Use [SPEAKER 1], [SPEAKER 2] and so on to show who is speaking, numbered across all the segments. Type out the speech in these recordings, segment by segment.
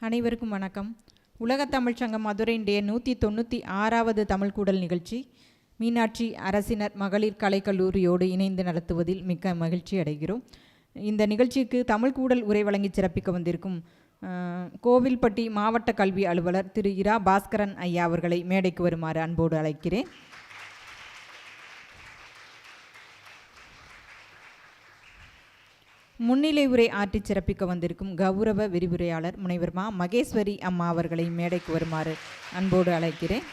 [SPEAKER 1] அனைவருக்கும் வணக்கம். உலகத் தமிழ்ச் சங்கம் மதுரையினுடைய 196வது தமிழ் கூடல் நிகழ்ச்சி மீனாட்சி அரசினர் மகளிர் கலைக்கல்லூரியோடு இணைந்து நடத்துவதில் மிக்க மகிழ்ச்சி அடைகிறோம். இந்த நிகழ்ச்சிக்கு தமிழ் கூடல் உரை வழங்கி சிறப்பிக்க வந்திருக்கும் கோவில்பட்டி மாவட்ட கல்வி அலுவலர் திரு இரா பாஸ்கரன் ஐயா அவர்களை மேடைக்கு வருமாறு அன்போடு அழைக்கிறேன். முன்னிலை உரை ஆற்றி சிறப்பிக்க வந்திருக்கும் கௌரவ விரிவுரையாளர் முனைவர் மா மகேஸ்வரி அம்மா அவர்களை மேடைக்கு வருமாறு அன்போடு அழைக்கிறேன்.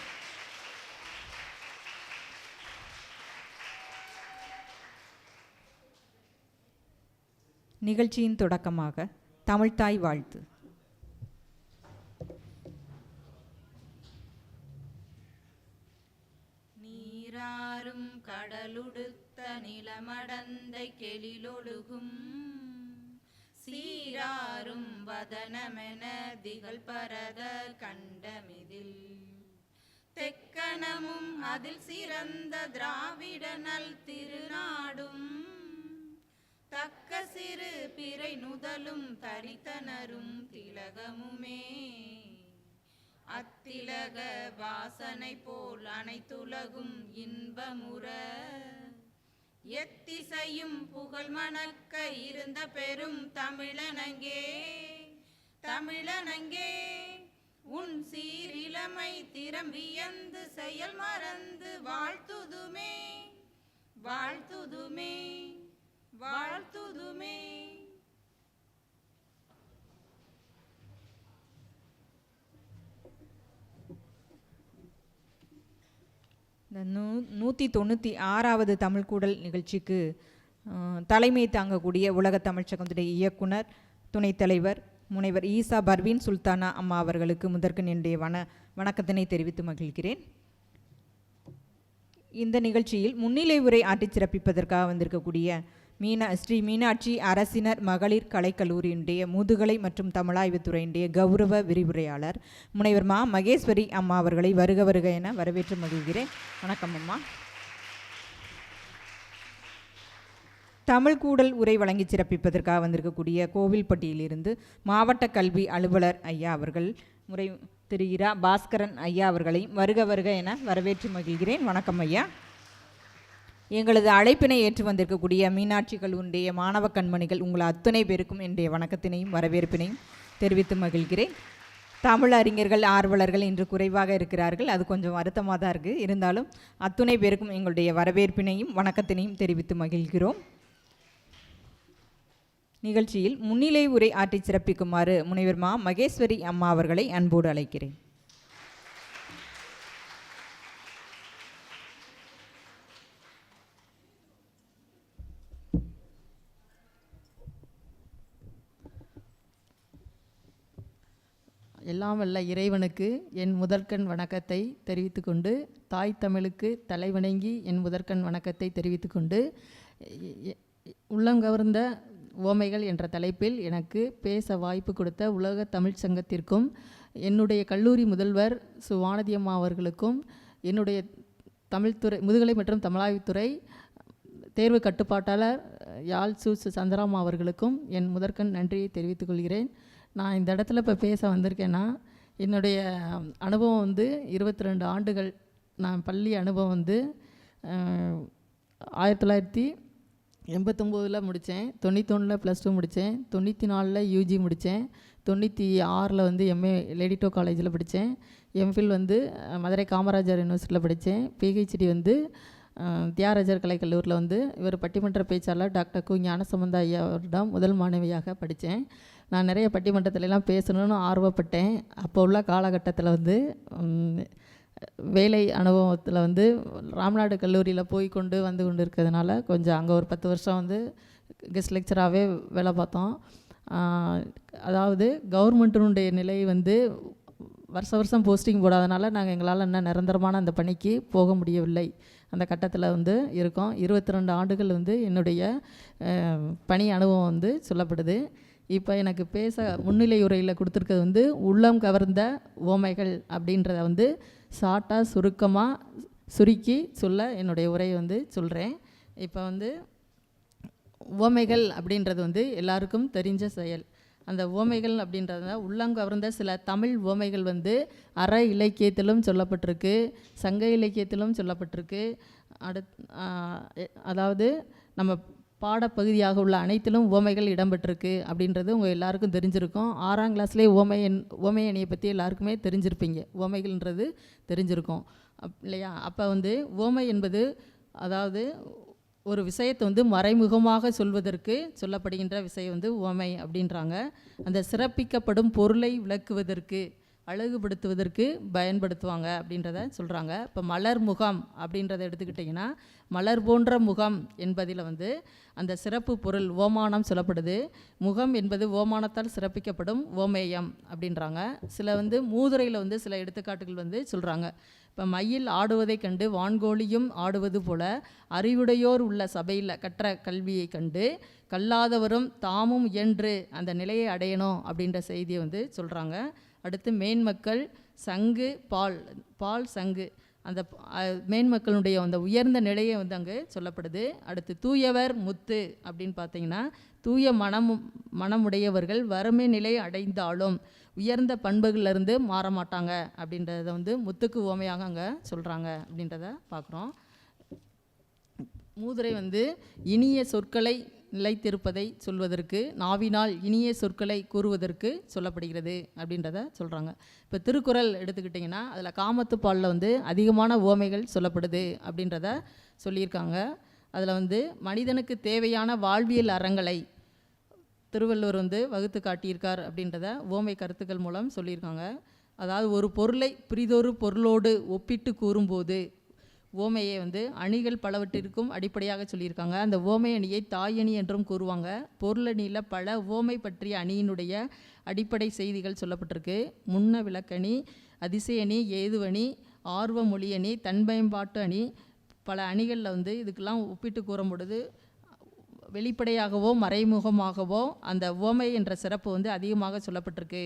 [SPEAKER 1] நிகழ்ச்சியின் தொடக்கமாக தமிழ்த்தாய் வாழ்த்து.
[SPEAKER 2] நீராறும் கடலுடுத்த நிலமடந்தை கெளிலொழுகும் சீராறும் வதனமென திகழ் பரத கண்டமிதில் தெக்கணமும் அதில் சிறந்த திராவிட நல் திருநாடும் தக்க சிறு பிறை நுதலும் தரித்தனரும் திலகமுமே அத்திலக வாசனை போல் அனைத்துலகும் இன்பமுற எத்திசையும் புகழ் மணக்க இருந்த பெரும் தமிழனங்கே தமிழனங்கே உன் சீரிலமை திறம் வியந்து செயல் மறந்து வாழ்த்துதுமே வாழ்த்துதுமே வாழ்த்துதுமே.
[SPEAKER 1] இந்த 196வது தமிழ் கூடல் நிகழ்ச்சிக்கு தலைமை தாங்கக்கூடிய உலகத் தமிழ்ச் சங்கத்துடைய இயக்குனர் துணைத் தலைவர் முனைவர் ஈசா பர்வீன் சுல்தானா அம்மா அவர்களுக்கு முதற்கண் என்னுடைய வணக்கத்தினை தெரிவித்து மகிழ்கிறேன். இந்த நிகழ்ச்சியில் முன்னிலை உரை ஆற்றி சிறப்பிப்பதற்காக வந்திருக்கக்கூடிய ஸ்ரீ மீனாட்சி அரசினர் மகளிர் கலைக்கல்லூரியினுடைய முதுகலை மற்றும் தமிழாய்வுத்துறையினுடைய கௌரவ விரிவுரையாளர் முனைவர் மா மகேஸ்வரி அம்மா அவர்களை வருக வருக என வரவேற்று மகிழ்கிறேன். வணக்கம் அம்மா. தமிழ் கூடல் உரை வழங்கி சிறப்பிப்பதற்காக வந்திருக்கக்கூடிய கோவில்பட்டியிலிருந்து மாவட்ட கல்வி அலுவலர் ஐயா அவர்கள் முறை திரு இரா பாஸ்கரன் ஐயா அவர்களை வருக வருக என வரவேற்று மகிழ்கிறேன். வணக்கம் ஐயா. எங்களது அழைப்பினை ஏற்று வந்திருக்கக்கூடிய மீனாட்சி கல்லூரியுடைய மாணவ கண்மணிகள் உங்கள் அத்தனை பேருக்கும் என்னுடைய வணக்கத்தினையும் வரவேற்பினையும் தெரிவித்து மகிழ்கிறேன். தமிழ் அறிஞர்கள் ஆர்வலர்கள் இன்று குறைவாக இருக்கிறார்கள், அது கொஞ்சம் வருத்தமாக தான் இருக்குது. இருந்தாலும் அத்துணை பேருக்கும் எங்களுடைய வரவேற்பினையும் வணக்கத்தினையும் தெரிவித்து மகிழ்கிறோம். நிகழ்ச்சியில் முன்னிலை உரை ஆற்றி சிறப்பிக்குமாறு முனைவர் மா மகேஸ்வரி அம்மா அவர்களை அன்போடு அழைக்கிறேன்.
[SPEAKER 3] எல்லாம் வல்ல இறைவனுக்கு என் முதற்கண் வணக்கத்தை தெரிவித்து கொண்டு, தாய் தமிழுக்கு தலைவணங்கி என் முதற்கண் வணக்கத்தை தெரிவித்து கொண்டு, உள்ளங்கவர்ந்த ஓமைகள் என்ற தலைப்பில் எனக்கு பேச வாய்ப்பு கொடுத்த உலக தமிழ்ச் சங்கத்திற்கும் என்னுடைய கல்லூரி முதல்வர் சு வானதியம்மா அவர்களுக்கும் என்னுடைய தமிழ்துறை முதுகலை மற்றும் தமிழாய்வுத்துறை தேர்வு கட்டுப்பாட்டாளர் யாழ் சு சந்திராமா அவர்களுக்கும் என் முதற்கண் நன்றியை தெரிவித்துக் கொள்கிறேன். நான் இந்த இடத்துல இப்போ பேச வந்திருக்கேன்னா, என்னுடைய அனுபவம் வந்து 22 ஆண்டுகள். நான் பள்ளி அனுபவம் வந்து 1989 முடித்தேன், 91 +2 முடித்தேன், 94 யூஜி முடித்தேன், 96 வந்து எம்ஏ லேடிட்டோ காலேஜில் படித்தேன், எம்ஃபில் வந்து மதுரை காமராஜர் யூனிவர்சிட்டியில் படித்தேன், பிஹெச்டி வந்து தியாகராஜர் கலைக்கல்லூரியில் வந்து இவர் பட்டிமன்ற பேச்சாளர் டாக்டர் கு ஞானசம்பந்த ஐயா அவரிடம் முதல் மாணவியாக படித்தேன். நான் நிறைய பட்டிமன்றத்துலலாம் பேசணும்னு ஆர்வப்பட்டேன். அப்போ உள்ள காலகட்டத்தில் வந்து வேலை அனுபவத்தில் வந்து ராம்நாடு கல்லூரியில் போய் கொண்டு இருக்கிறதுனால கொஞ்சம் அங்கே ஒரு 10 வருஷம் வந்து கெஸ்ட் லெக்சராகவே வேலை பார்த்தோம். அதாவது கவர்மெண்ட்டினுடைய நிலை வந்து வருஷம் போஸ்டிங் போடாதனால நாங்கள் எங்களால் இன்னும் நிரந்தரமான அந்த பணிக்கு போக முடியவில்லை. அந்த கட்டத்தில் வந்து இருக்கோம். 22 ஆண்டுகள் வந்து என்னுடைய பணி அனுபவம் வந்து சொல்லப்படுது. இப்போ எனக்கு பேச முன்னிலை உரையில் கொடுத்துருக்கிறது வந்து உள்ளம் கவர்ந்த ஓமைகள் அப்படின்றத வந்து ஷார்ட்டாக சுருக்கமாக சுருக்கி சொல்ல என்னுடைய உரையை வந்து சொல்கிறேன். இப்போ வந்து உவமைகள் அப்படின்றது வந்து எல்லாருக்கும் தெரிஞ்ச செயல். அந்த உவமைகள் அப்படின்றத உள்ளங்கவர்ந்த சில தமிழ் உவமைகள் வந்து அற இலக்கியத்திலும் சொல்லப்பட்டிருக்கு, சங்க இலக்கியத்திலும் சொல்லப்பட்டிருக்கு. அதாவது நம்ம பாடப்பகுதியாக உள்ள அனைத்திலும் உவமைகள் இடம்பெற்றிருக்கு அப்படின்றது உங்கள் எல்லாருக்கும் தெரிஞ்சிருக்கும். 6ஆம் கிளாஸ்லேயே உவமை அணியை பற்றி எல்லாருக்குமே தெரிஞ்சிருப்பீங்க, உவமைகள்ன்றது தெரிஞ்சிருக்கும் இல்லையா? அப்போ வந்து உவமை என்பது அதாவது ஒரு விஷயத்தை வந்து மறைமுகமாக சொல்வதற்கு சொல்லப்படுகின்ற விஷயம் வந்து உவமை அப்படின்றாங்க. அந்த சிறப்பிக்கப்படும் பொருளை விளக்குவதற்கு, அழகுபடுத்துவதற்கு பயன்படுத்துவாங்க அப்படின்றத சொல்கிறாங்க. இப்போ மலர் முகம் அப்படின்றத எடுத்துக்கிட்டிங்கன்னா, மலர் போன்ற முகம் என்பதில் வந்து அந்த சிறப்பு பொருள் ஓமானம் சொல்லப்படுது. முகம் என்பது ஓமானத்தால் சிறப்பிக்கப்படும் ஓமேயம் அப்படின்றாங்க. சில வந்து மூதுரையில் வந்து சில எடுத்துக்காட்டுகள் வந்து சொல்கிறாங்க. இப்போ மயில் ஆடுவதை கண்டு வான்கோழியும் ஆடுவது போல அறிவுடையோர் உள்ள சபையில் கற்ற கல்வியை கண்டு கல்லாதவரும் தாமும் இயன்று அந்த நிலையை அடையணும் அப்படின்ற செய்தியை வந்து சொல்கிறாங்க. அடுத்து மேன்மக்கள் சங்கு பால் சங்கு, அந்த மேன்மக்களுடைய அந்த உயர்ந்த நிலையை வந்து அங்கே சொல்லப்படுது. அடுத்து தூயவர் முத்து அப்படின்னு பார்த்தீங்கன்னா, தூய மனமுடையவர்கள் வறுமை நிலை அடைந்தாலும் உயர்ந்த பண்புகளிலிருந்து மாற மாட்டாங்க அப்படின்றத வந்து முத்துக்கு உவமையாக அங்கே சொல்கிறாங்க அப்படின்றத பார்க்குறோம். மூதுரை வந்து இனிய சொற்களை நிலைத்திருப்பதை சொல்வதற்கு, நாவினால் இனிய சொற்களை கூறுவதற்கு சொல்லப்படுகிறது அப்படின்றத சொல்கிறாங்க. இப்போ திருக்குறள் எடுத்துக்கிட்டிங்கன்னா, அதில் காமத்துப்பாலில் வந்து அதிகமான உவமைகள் சொல்லப்படுது அப்படின்றத சொல்லியிருக்காங்க. அதில் வந்து மனிதனுக்கு தேவையான வாழ்வியல் அறங்களை திருவள்ளுவர் வந்து வகுத்து காட்டியிருக்கார் அப்படின்றத உவமை கருத்துக்கள் மூலம் சொல்லியிருக்காங்க. அதாவது ஒரு பொருளை பிறிதொரு பொருளோடு ஒப்பிட்டு கூறும்போது உவமையை வந்து அணிகள் பலவற்றிற்கும் அடிப்படையாக சொல்லியிருக்காங்க. அந்த உவமை அணியை தாயணி என்றும் கூறுவாங்க. பொருளணியில் பல உவமை பற்றிய அணியினுடைய அடிப்படை செய்திகள் சொல்லப்பட்டிருக்கு. முன்ன விளக்கணி, அதிசயணி, ஏதுவணி, ஆர்வ மொழி அணி, தன்மயம்பாட்டு அணி, பல அணிகளில் வந்து இதுக்கெல்லாம் ஒப்பிட்டு கூறும்பொழுது வெளிப்படையாகவோ மறைமுகமாகவோ அந்த உவமை என்ற சிறப்பு வந்து அதிகமாக சொல்லப்பட்டிருக்கு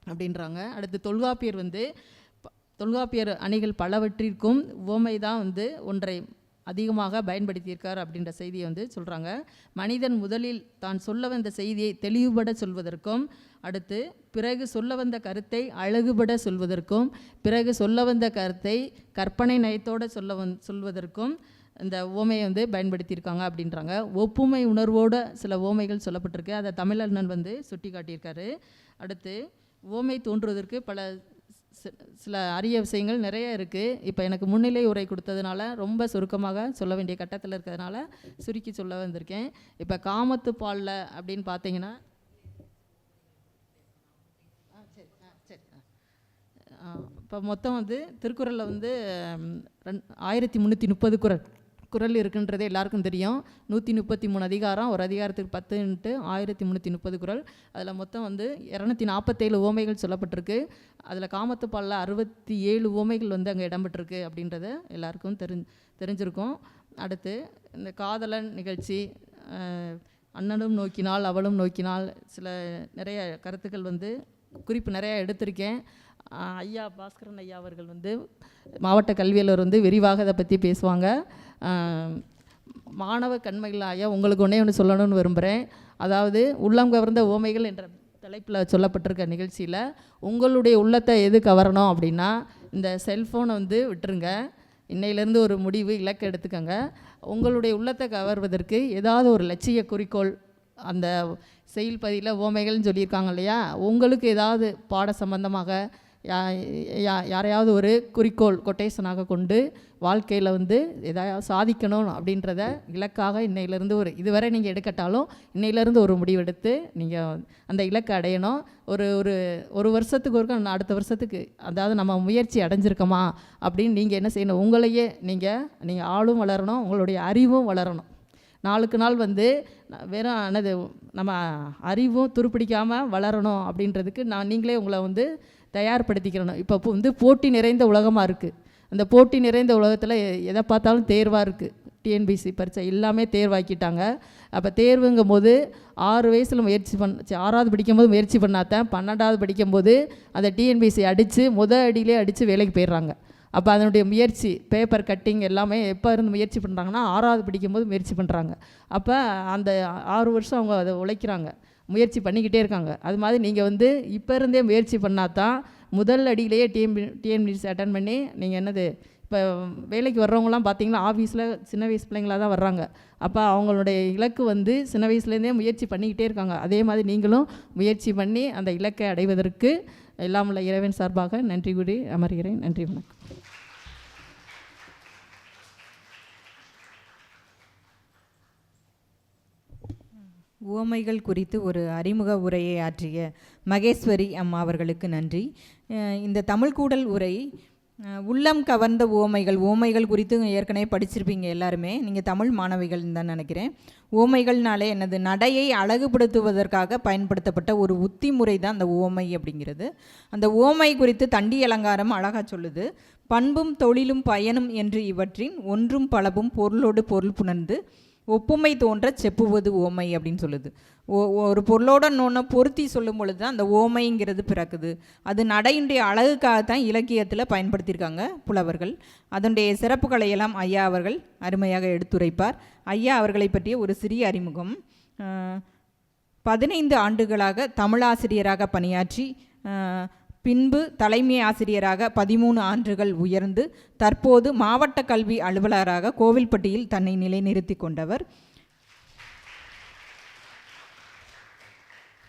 [SPEAKER 3] அப்படின்றாங்க. அடுத்து தொல்காப்பியர் அணிகள் பலவற்றிற்கும் உவமை தான் வந்து ஒன்றை அதிகமாக பயன்படுத்தியிருக்கார் அப்படின்ற செய்தியை வந்து சொல்கிறாங்க. மனிதன் முதலில் தான் சொல்ல வந்த செய்தியை தெளிவுபட சொல்வதற்கும், அடுத்து பிறகு சொல்ல வந்த கருத்தை அழகுபட சொல்வதற்கும், பிறகு சொல்ல வந்த கருத்தை கற்பனை நயத்தோடு சொல்வதற்கும் இந்த உவமையை வந்து பயன்படுத்தியிருக்காங்க அப்படின்றாங்க. ஒப்புமை உணர்வோடு சில உவமைகள் சொல்லப்பட்டிருக்கு, அதை தமிழண்ணன் வந்து சுட்டி காட்டியிருக்காரு. அடுத்து உவமை தோன்றுவதற்கு சில அரிய விஷயங்கள் நிறைய இருக்குது. இப்போ எனக்கு முன்னிலை உரை கொடுத்ததுனால ரொம்ப சுருக்கமாக சொல்ல வேண்டிய கட்டத்தில் இருக்கிறதுனால சுருக்கி சொல்ல வந்திருக்கேன். இப்போ காமத்து பாலில் அப்படின்னு பார்த்தீங்கன்னா, இப்போ மொத்தம் வந்து திருக்குறளில் வந்து 1330 குறள் இருக்குன்றது எல்லாருக்கும் தெரியும். 133 அதிகாரம், ஒரு அதிகாரத்துக்கு 10 × 1330 குறள். அதில் மொத்தம் வந்து 247 உவமைகள் சொல்லப்பட்டிருக்கு. அதில் காமத்துப்பாலில் 67 உவமைகள் வந்து அங்கே இடம்பெற்றிருக்கு அப்படின்றத எல்லாருக்கும் தெரிஞ்சிருக்கும். அடுத்து இந்த காதலன் நிகழ்ச்சி, அண்ணனும் நோக்கினால் அவளும் நோக்கினால், நிறைய கருத்துக்கள் வந்து குறிப்பு நிறையா எடுத்திருக்கேன். ஐயா பாஸ்கரன் ஐயா அவர்கள் வந்து மாவட்ட கல்வியாளர் வந்து விரிவாக அதை பற்றி பேசுவாங்க. மாணவ கண்மைகள் ஐயா, உங்களுக்கு ஒன்று சொல்லணும்னு விரும்புகிறேன். அதாவது உள்ளம் கவர்ந்த உவமைகள் என்ற தலைப்பில் சொல்லப்பட்டிருக்க நிகழ்ச்சியில் உங்களுடைய உள்ளத்தை எது கவரணும் அப்படின்னா, இந்த செல்ஃபோனை வந்து விட்டுருங்க. இன்னையிலேருந்து ஒரு முடிவு இலக்கு எடுத்துக்கங்க. உங்களுடைய உள்ளத்தை கவர்வதற்கு ஏதாவது ஒரு லட்சிய குறிக்கோள், அந்த செயல் பதியில் உவமைகள்னு சொல்லியிருக்காங்க இல்லையா, உங்களுக்கு ஏதாவது பாட சம்பந்தமாக யாரையாவது ஒரு குறிக்கோள் கொட்டேஷனாக கொண்டு வாழ்க்கையில் வந்து எதாவது சாதிக்கணும் அப்படின்றத இலக்காக இன்னையிலேருந்து இதுவரை நீங்கள் எடுக்கட்டாலும் இன்னையிலேருந்து ஒரு முடிவெடுத்து நீங்கள் அந்த இலக்கை அடையணும். ஒரு வருஷத்துக்கு ஒருக்க அடுத்த வருஷத்துக்கு அதாவது நம்ம முயற்சி அடைஞ்சிருக்கோமா அப்படின்னு நீங்கள் என்ன செய்யணும், உங்களையே நீங்கள் ஆளும் வளரணும், உங்களுடைய அறிவும் வளரணும். நாளுக்கு நாள் வந்து வெறும் நம்ம அறிவும் துருப்பிடிக்காமல் வளரணும் அப்படின்றதுக்கு நீங்களே உங்களை வந்து தயார்படுத்திக்கிறணும். இப்போ வந்து போட்டி நிறைந்த உலகமாக இருக்குது. அந்த போட்டி நிறைந்த உலகத்தில் எதை பார்த்தாலும் தேர்வாக இருக்குது. டிஎன்பிசி பரீட்சை எல்லாமே தேர்வாக்கிட்டாங்க. அப்போ தேர்வுங்கும் போது 6 வயசில் 6ஆவது படிக்கும்போது முயற்சி பண்ணாதான் 12ஆவது படிக்கும்போது அந்த டிஎன்பிசி அடித்து அடியிலே அடித்து வேலைக்கு போயிடுறாங்க. அப்போ அதனுடைய முயற்சி, பேப்பர் கட்டிங் எல்லாமே எப்போ இருந்து முயற்சி பண்ணுறாங்கன்னா 6ஆவது படிக்கும்போது முயற்சி பண்ணுறாங்க. அப்போ அந்த 6 வருஷம் அவங்க அதை உழைக்கிறாங்க. முயற்சி பண்ணிக்கிட்டே இருக்காங்க. அது மாதிரி நீங்கள் வந்து இப்போ இருந்தே முயற்சி பண்ணால் தான் முதல் அடியிலேயே டிஎன்பிஎஸ்சி அட்டன் பண்ணி நீங்கள் என்னது இப்போ வேலைக்கு வர்றவங்களாம் பார்த்தீங்கன்னா ஆஃபீஸில் சின்ன வயசு பிள்ளைங்களாக தான் வர்றாங்க. அப்போ அவங்களுடைய இலக்கு வந்து சின்ன வயசுலேருந்தே முயற்சி பண்ணிக்கிட்டே இருக்காங்க. அதே மாதிரி நீங்களும் முயற்சி பண்ணி அந்த இலக்கை அடைவதற்கு எல்லாம் உள்ள இறைவன் சார்பாக நன்றி கூறி அமர்கிறேன். நன்றி, வணக்கம்.
[SPEAKER 1] உவமைகள் குறித்து ஒரு அறிமுக உரையை ஆற்றிய மகேஸ்வரி அம்மா அவர்களுக்கு நன்றி. இந்த தமிழ்கூடல் உரை உள்ளம் கவர்ந்த உவமைகள் குறித்து ஏற்கனவே படிச்சிருப்பீங்க எல்லாருமே. நீங்கள் தமிழ் மாணவிகள் தான் நினைக்கிறேன். உவமைகள்னாலே என்னது, நடையை அழகுபடுத்துவதற்காக பயன்படுத்தப்பட்ட ஒரு உத்தி முறை தான் அந்த உவமை அப்படிங்கிறது. அந்த உவமை குறித்து தண்டி அலங்காரம் அழகாக சொல்லுது. பண்பும் தொழிலும் பயனும் என்று இவற்றின் ஒன்றும் பலவும் பொருளோடு பொருள் புணர்ந்து ஒப்புமை தோன்ற செப்புவது ஓமை அப்படின்னு சொல்லுது. ஒரு பொருளோட இன்னொன்று பொருத்தி சொல்லும் பொழுது தான் அந்த ஓமைங்கிறது பிறக்குது. அது நடையினுடைய அழகுக்காகத்தான் இலக்கியத்தில் பயன்படுத்தியிருக்காங்க புலவர்கள். அதனுடைய சிறப்புகளை எல்லாம் ஐயா அவர்கள் அருமையாக எடுத்துரைப்பார். ஐயா அவர்களை பற்றிய ஒரு சிறிய அறிமுகம். 15 ஆண்டுகளாக தமிழாசிரியராக பணியாற்றி பின்பு தலைமை ஆசிரியராக 13 ஆண்டுகள் உயர்ந்து தற்போது மாவட்ட கல்வி அலுவலராக கோவில்பட்டியில் தன்னை நிலைநிறுத்தி கொண்டவர்.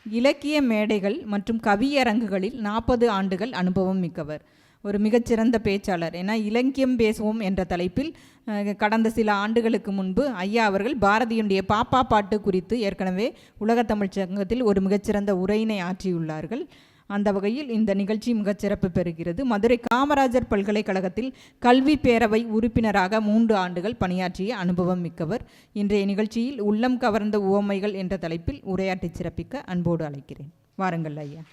[SPEAKER 1] இலக்கிய மேடைகள் மற்றும் கவியரங்குகளில் 40 ஆண்டுகள் அனுபவம் மிக்கவர். ஒரு மிகச்சிறந்த பேச்சாளர். ஏன்னா இலக்கியம் பேசுவோம் என்ற தலைப்பில் கடந்த சில ஆண்டுகளுக்கு முன்பு ஐயா அவர்கள் பாரதியுடைய பாப்பா பாட்டு குறித்து ஏற்கனவே உலகத்தமிழ் சங்கத்தில் ஒரு மிகச்சிறந்த உரையினை ஆற்றியுள்ளார்கள். அந்த வகையில் இந்த நிகழ்ச்சி மிகச்சிறப்பு பெறுகிறது. மதுரை காமராஜர் பல்கலைக்கழகத்தில் கல்வி பேரவை உறுப்பினராக 3 ஆண்டுகள் பணியாற்றிய அனுபவம் மிக்கவர். இன்றைய நிகழ்ச்சியில் உள்ளம் கவர்ந்த உவமைகள் என்ற தலைப்பில் உரையாற்றி சிறப்பிக்க அன்போடு அழைக்கிறேன். வாருங்கள் ஐயா.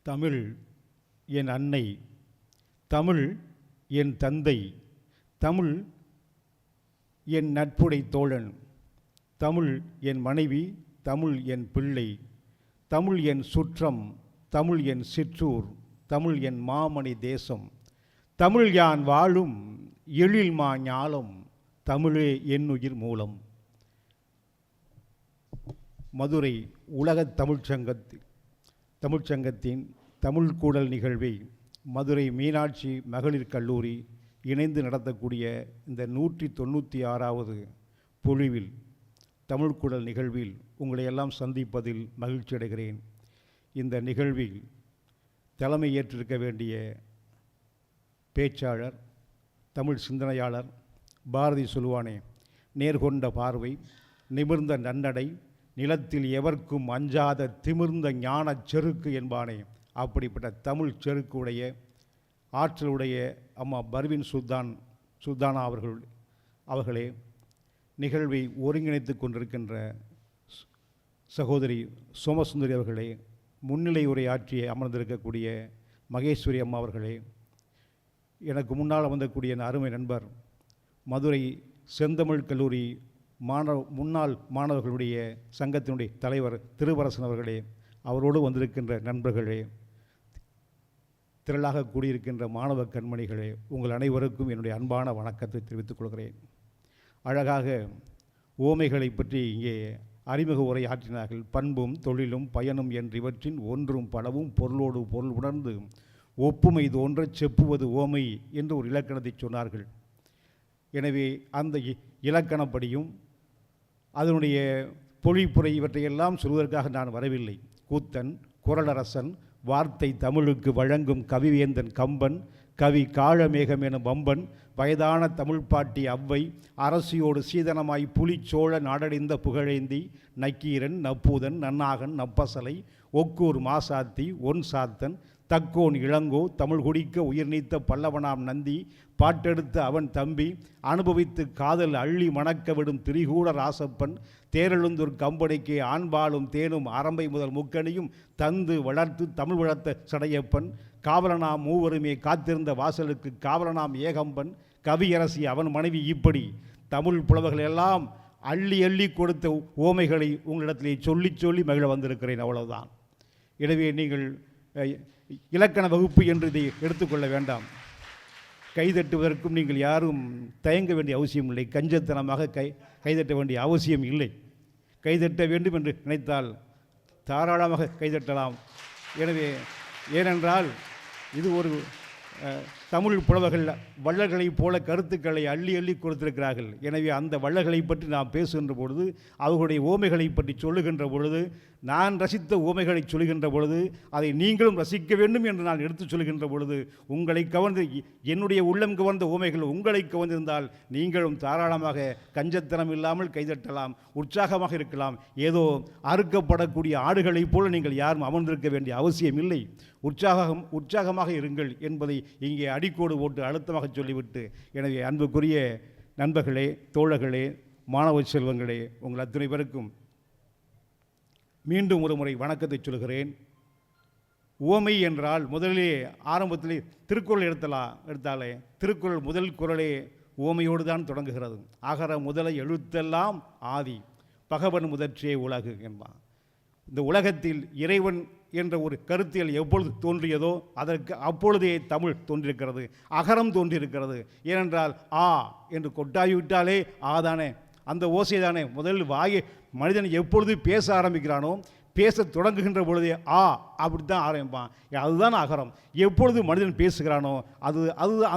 [SPEAKER 4] தமிழ் என் அன்னை, தமிழ் என் தந்தை, தமிழ் என் நட்புடை தோழன், தமிழ் என் மனைவி, தமிழ் என் பிள்ளை, தமிழ் என் சுற்றம், தமிழ் என் சிற்றூர், தமிழ் என் மாமணி தேசம், தமிழ் யான் வாழும் எழில் மா ஞாலம், தமிழே என் உயிர் மூலம். மதுரை உலகத் தமிழ்ச்சங்கத்தின் தமிழ் கூடல் நிகழ்வை மதுரை மீனாட்சி மகளிர் கல்லூரி இணைந்து நடத்தக்கூடிய இந்த 196வது பொழிவில் தமிழ் கூடல் நிகழ்வில் உங்களை எல்லாம் சந்திப்பதில் மகிழ்ச்சி அடைகிறேன். இந்த நிகழ்வில் தலைமை ஏற்றிருக்க வேண்டிய பேச்சாளர், தமிழ் சிந்தனையாளர் பாரதி சொல்லுவானே, நேர்கொண்ட பார்வை, நிமிர்ந்த நன்னடை, நிலத்தில் எவர்க்கும் அஞ்சாத திமிர்ந்த ஞான செருக்கு என்பானே, அப்படிப்பட்ட தமிழ் செருக்குடைய ஆற்றலுடைய அம்மா பர்வீன் சுல்தானா அவர்களே, நிகழ்வை ஒருங்கிணைத்து கொண்டிருக்கின்ற சகோதரி சோமசுந்தரி அவர்களே, முன்னிலை உரையாற்றிய அமர்ந்திருக்கக்கூடிய மகேஸ்வரி அம்மா அவர்களே, எனக்கு முன்னால் வந்தக்கூடிய அருமை நண்பர் மதுரை செந்தமிழ் கல்லூரி முன்னாள் மாணவர்களுடைய சங்கத்தினுடைய தலைவர் திருவரசன் அவர்களே, அவரோடு வந்திருக்கின்ற நண்பர்களே, திரளாக கூடியிருக்கின்ற மாணவ கண்மணிகளே, உங்கள் அனைவருக்கும் என்னுடைய அன்பான வணக்கத்தை தெரிவித்துக் கொள்கிறேன். அழகாக ஓமைகளை பற்றி இங்கே அறிமுக உரை ஆற்றினார்கள். பண்பும் தொழிலும் பயனும் என்று இவற்றின் ஒன்றும் பலவும் பொருளோடு பொருள் உணர்ந்து ஒப்புமை தோன்ற செப்புவது ஓமை என்று ஒரு இலக்கணத்தை சொன்னார்கள். எனவே அந்த இலக்கணப்படியும் அதனுடைய பொழிப்புரை இவற்றையெல்லாம் சொல்வதற்காக நான் வரவில்லை. கூத்தன், குறளரசன், வார்த்தை தமிழுக்கு வழங்கும் கவிவேந்தன் கம்பன், கவி காழமேகம் எனும் வம்பன், வயதான தமிழ்ப்பாட்டி அவ்வை, அரசியோடு சீதனமாய் புலிச்சோழ நாடடைந்த புகழேந்தி, நக்கீரன், நப்பூதன், நன்னாகன், நப்பசலை, ஒக்கூர் மாசாத்தி, ஒன் சாத்தன், தக்கோன் இளங்கோ, தமிழ் குடிக்க உயிர் நீத்த பல்லவனாம் நந்தி, பாட்டெடுத்த அவன் தம்பி, அனுபவித்து காதல் அள்ளி மணக்க விடும் திரிகூட ராசப்பன், தேரெழுந்தூர் கம்படைக்கு ஆண்பாலும் தேனும் அரம்பை முதல் முக்கணியும் தந்து வளர்த்து தமிழ் வளர்த்த சடையப்பன், காவலனாம் மூவருமே காத்திருந்த வாசலுக்கு காவலனாம் ஏகம்பன், கவியரசி அவன் மனைவி. இப்படி தமிழ் புலவர்கள் எல்லாம் அள்ளி அள்ளி கொடுத்த ஓமைகளை உங்களிடத்திலே சொல்லி சொல்லி மகிழ வந்திருக்கிறேன், அவ்வளவுதான். எனவே நீங்கள் இலக்கண வகுப்பு என்று இதை எடுத்துக்கொள்ள வேண்டாம். கைதட்டுவதற்கும் நீங்கள் யாரும் தயங்க வேண்டிய அவசியம் இல்லை. கஞ்சத்தனமாக கைதட்ட வேண்டிய அவசியம் இல்லை. கைதட்ட வேண்டும் என்று நினைத்தால் தாராளமாக கைதட்டலாம். எனவே ஏனென்றால் இது ஒரு தமிழ் புலவர்கள் வள்ளல்களைப் போல கருத்துக்களை அள்ளி அள்ளி கொடுத்திருக்கிறார்கள். எனவே அந்த வள்ளல்களை பற்றி நாம் பேசுகின்ற பொழுது, அவர்களுடைய ஓமைகளை பற்றி சொல்லுகின்ற பொழுது, நான் ரசித்த ஓமைகளை சொல்கின்ற பொழுது, அதை நீங்களும் ரசிக்க வேண்டும் என்று நான் எடுத்து சொல்கின்ற பொழுது, உங்களை கவர்ந்து என்னுடைய உள்ளம் கவர்ந்த ஓமைகள் உங்களை கவர்ந்திருந்தால் நீங்களும் தாராளமாக கஞ்சத்தனம் இல்லாமல் கைதட்டலாம், உற்சாகமாக இருக்கலாம். ஏதோ அறுக்கப்படக்கூடிய ஆடுகளைப் போல நீங்கள் யாரும் அமர்ந்திருக்க வேண்டிய அவசியம் இல்லை. உற்சாகமாக இருங்கள் என்பதை இங்கே அடிக்கோடு போட்டு அழுத்தமாக சொல்லிவிட்டு, எனவே அன்புக்குரிய நண்பர்களே, தோழர்களே, மாணவ செல்வங்களே, உங்கள் அத்தனை பேருக்கும் மீண்டும் ஒரு முறை வணக்கத்தை சொல்கிறேன். உவமை என்றால் முதலிலே ஆரம்பத்திலே திருக்குறள் எடுத்தாலே திருக்குறள் முதல் குறளே உவமையோடு தான் தொடங்குகிறது. அகர முதல எழுத்தெல்லாம் ஆதி, பகவன் முதற்றே உலகு என்பான். இந்த உலகத்தில் இறைவன் என்ற ஒரு கருத்தியல் எப்பொழுது தோன்றியதோ அதற்கு அப்பொழுதே தமிழ் தோன்றியிருக்கிறது, அகரம் தோன்றியிருக்கிறது. ஏனென்றால் ஆ என்று கொட்டாவிட்டாலே ஆதானே, அந்த ஓசை தானே முதல் வாயை மனிதன் எப்பொழுது பேச ஆரம்பிக்கிறானோ, பேச தொடங்குகின்ற பொழுதே ஆ அப்படித்தான் ஆரம்பிப்பான். அதுதான் அகரம். எப்பொழுது மனிதன் பேசுகிறானோ அது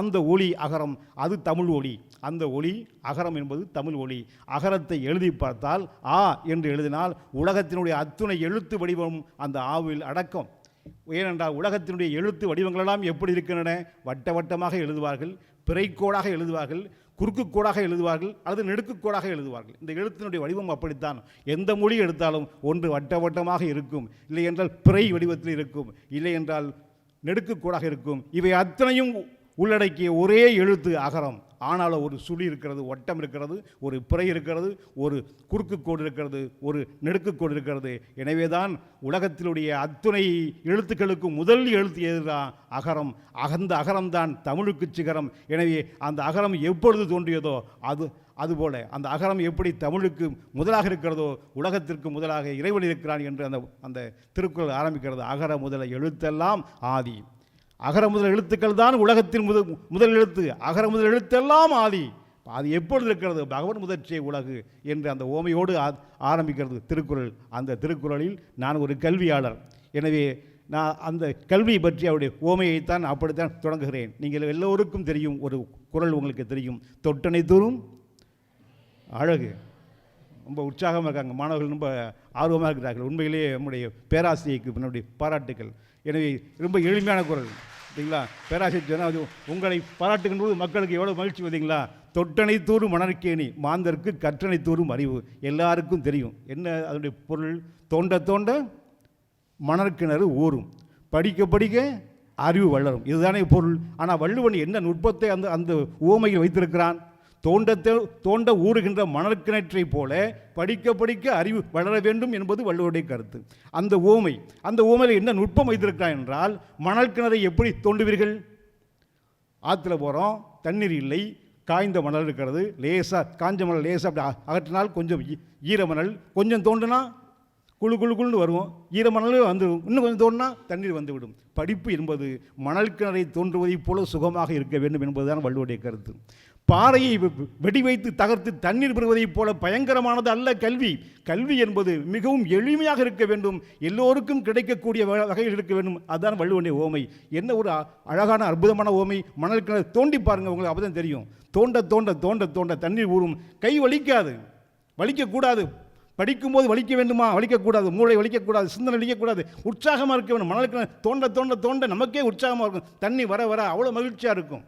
[SPEAKER 4] அந்த ஒளி அகரம், அது தமிழ் ஒளி. அந்த ஒளி அகரம் என்பது தமிழ் ஒளி. அகரத்தை எழுதி பார்த்தால் ஆ என்று எழுதினால் உலகத்தினுடைய அத்துணை எழுத்து வடிவம் அந்த ஆவில் அடக்கம். ஏனென்றால் உலகத்தினுடைய எழுத்து வடிவங்களெல்லாம் எப்படி இருக்கின்றன? வட்ட வட்டமாக எழுதுவார்கள், பிறைக்கோடாக எழுதுவார்கள், குறுக்கு கோடாக எழுதுவார்கள், அல்லது நெடுக்குக்கோடாக எழுதுவார்கள். இந்த எழுத்தினுடைய வடிவம் அப்படித்தான். எந்த மொழி எடுத்தாலும் ஒன்று வட்ட வட்டமாக இருக்கும், இல்லை என்றால் பிறை வடிவத்தில் இருக்கும், இல்லை என்றால் நெடுக்குக்கோடாக இருக்கும். இவை அத்தனையும் உள்ளடக்கிய ஒரே எழுத்து அகரம். ஆனாலும் ஒரு சுழி இருக்கிறது, வட்டம் இருக்கிறது, ஒரு பிறை இருக்கிறது, ஒரு குறுக்கு கோடு இருக்கிறது, ஒரு நெடுக்குக்கோடு இருக்கிறது. எனவே தான் உலகத்தினுடைய அத்துணை எழுத்துக்களுக்கு முதல் எழுத்து எதுதான்? அகரம். அந்த அகரம்தான் தமிழுக்கு சிகரம். எனவே அந்த அகரம் எப்பொழுது தோன்றியதோ அதுபோல அந்த அகரம் எப்படி தமிழுக்கு முதலாக இருக்கிறதோ உலகத்திற்கு முதலாக இறைவன் இருக்கிறான் என்று அந்த திருக்குறள் ஆரம்பிக்கிறது. அகர முதல எழுத்தெல்லாம் ஆதி. அகர முதல் எழுத்துக்கள் தான் உலகத்தின் முதல் எழுத்து. அகர முதல் எழுத்தெல்லாம் ஆதி. அது எப்பொழுது இருக்கிறது? பகவன் முதற்றே உலகு என்று அந்த ஓமையோடு ஆரம்பிக்கிறது திருக்குறள். அந்த திருக்குறளில் நான் ஒரு கல்வியாளர். எனவே நான் அந்த கல்வி பற்றி அவருடைய ஓமையைத்தான் அப்படித்தான் தொடங்குகிறேன். நீங்கள் எல்லோருக்கும் தெரியும், ஒரு குறள் உங்களுக்கு தெரியும், தொட்டனை தூரும் அழகு. ரொம்ப உற்சாகமாக இருக்காங்க மாணவர்கள், ரொம்ப ஆர்வமாக இருக்கிறார்கள். உண்மையிலேயே நம்முடைய பேராசிரியருக்கு என்னுடைய பாராட்டுக்கள். எனவே ரொம்ப எளிமையான குறள் சரிங்களா? பேராசிரியர் சொன்னால் உங்களை பாராட்டுகின்ற போது மக்களுக்கு எவ்வளோ மகிழ்ச்சி பார்த்தீங்களா? தொட்டனை தூரும் மணற்கேணி மாந்தருக்கு கற்றனை தூரும் அறிவு. எல்லாருக்கும் தெரியும் என்ன அதனுடைய பொருள். தோண்ட தோண்ட மணற்கிணறு ஊறும், படிக்க படிக்க அறிவு வளரும், இதுதானே பொருள். ஆனால் வள்ளுவன் என்ன நுட்பத்தை அந்த உவமையில் வைத்திருக்கிறான்? தோண்ட ஊறுகின்ற மணற்கிணற்றை போல படிக்க படிக்க அறிவு வளர வேண்டும் என்பது வள்ளுவருடைய கருத்து. அந்த ஓமையில் என்ன நுட்பம் வைத்திருக்கிறான் என்றால், மணல் கிணறை எப்படி தோண்டுவீர்கள்? ஆற்றுல போகிறோம், தண்ணீர் இல்லை, காய்ந்த மணல் இருக்கிறது, லேசாக காஞ்ச மணல் லேசாக அப்படி அகற்றினால் கொஞ்சம் ஈரமணல், கொஞ்சம் தோண்டினா குழுன்னு வருவோம், ஈரமணல் வந்துடும், இன்னும் கொஞ்சம் தோண்டினா தண்ணீர் வந்துவிடும். படிப்பு என்பது மணல் கிணறை தோன்றுவதைப் போல சுகமாக இருக்க வேண்டும் என்பதுதான் வள்ளுவருடைய கருத்து. பாறையை வெடி வைத்து தகர்த்து தண்ணீர் பெறுவதைப் போல பயங்கரமானது அல்ல கல்வி. கல்வி என்பது மிகவும் எளிமையாக இருக்க வேண்டும், எல்லோருக்கும் கிடைக்கக்கூடிய வகையில் இருக்க வேண்டும். அதுதான் வள்ளுவனுடைய ஓமை. என்ன ஒரு அழகான அற்புதமான ஓமை! மணல் கிணறு தோண்டி பாருங்கள், உங்களுக்கு அப்பதான் தெரியும். தோண்ட தோண்ட தோண்ட தோண்ட தண்ணீர் ஊறும். கை வலிக்காது, வலிக்கக்கூடாது. படிக்கும்போது வலிக்க வேண்டுமா? வலிக்கக்கூடாது. மூளை வலிக்கக்கூடாது, சிந்தனை வலிக்கக்கூடாது, உற்சாகமாக இருக்க வேண்டும். மணல் கிணறு தோண்ட தோண்ட தோண்ட நமக்கே உற்சாகமாக இருக்கும். தண்ணி வர வர அவ்வளோ மகிழ்ச்சியாக இருக்கும்.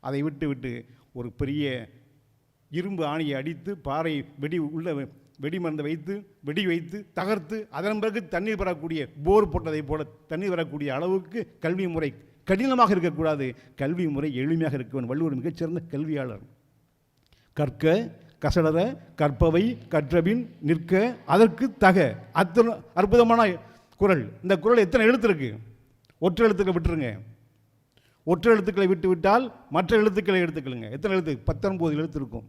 [SPEAKER 4] அதை விட்டு ஒரு பெரிய இரும்பு ஆணியை அடித்து பாறை வெடிமருந்தை வைத்து தகர்த்து அதன் பிறகு தண்ணீர் பெறக்கூடிய போர் போட்டதை போல தண்ணீர் வரக்கூடிய அளவுக்கு கல்வி முறை கடினமாக இருக்கக்கூடாது, கல்வி முறை எளிமையாக இருக்க வேண்டும். வள்ளுவர் மிகச்சிறந்த கல்வியாளர். கற்க கசடர கற்பவை கற்றபின் நிற்க அதற்கு தக. அத்தனை அற்புதமான குறள். இந்த குறள் எத்தனை எழுத்து இருக்கு? ஒற்றை எழுத்துக்களை விட்டுருங்க. ஒற்றை எழுத்துக்களை விட்டு விட்டால் மற்ற எழுத்துக்களை எடுத்துக்கலுங்க. எத்தனை எழுத்து? 19 எழுத்து இருக்கும்.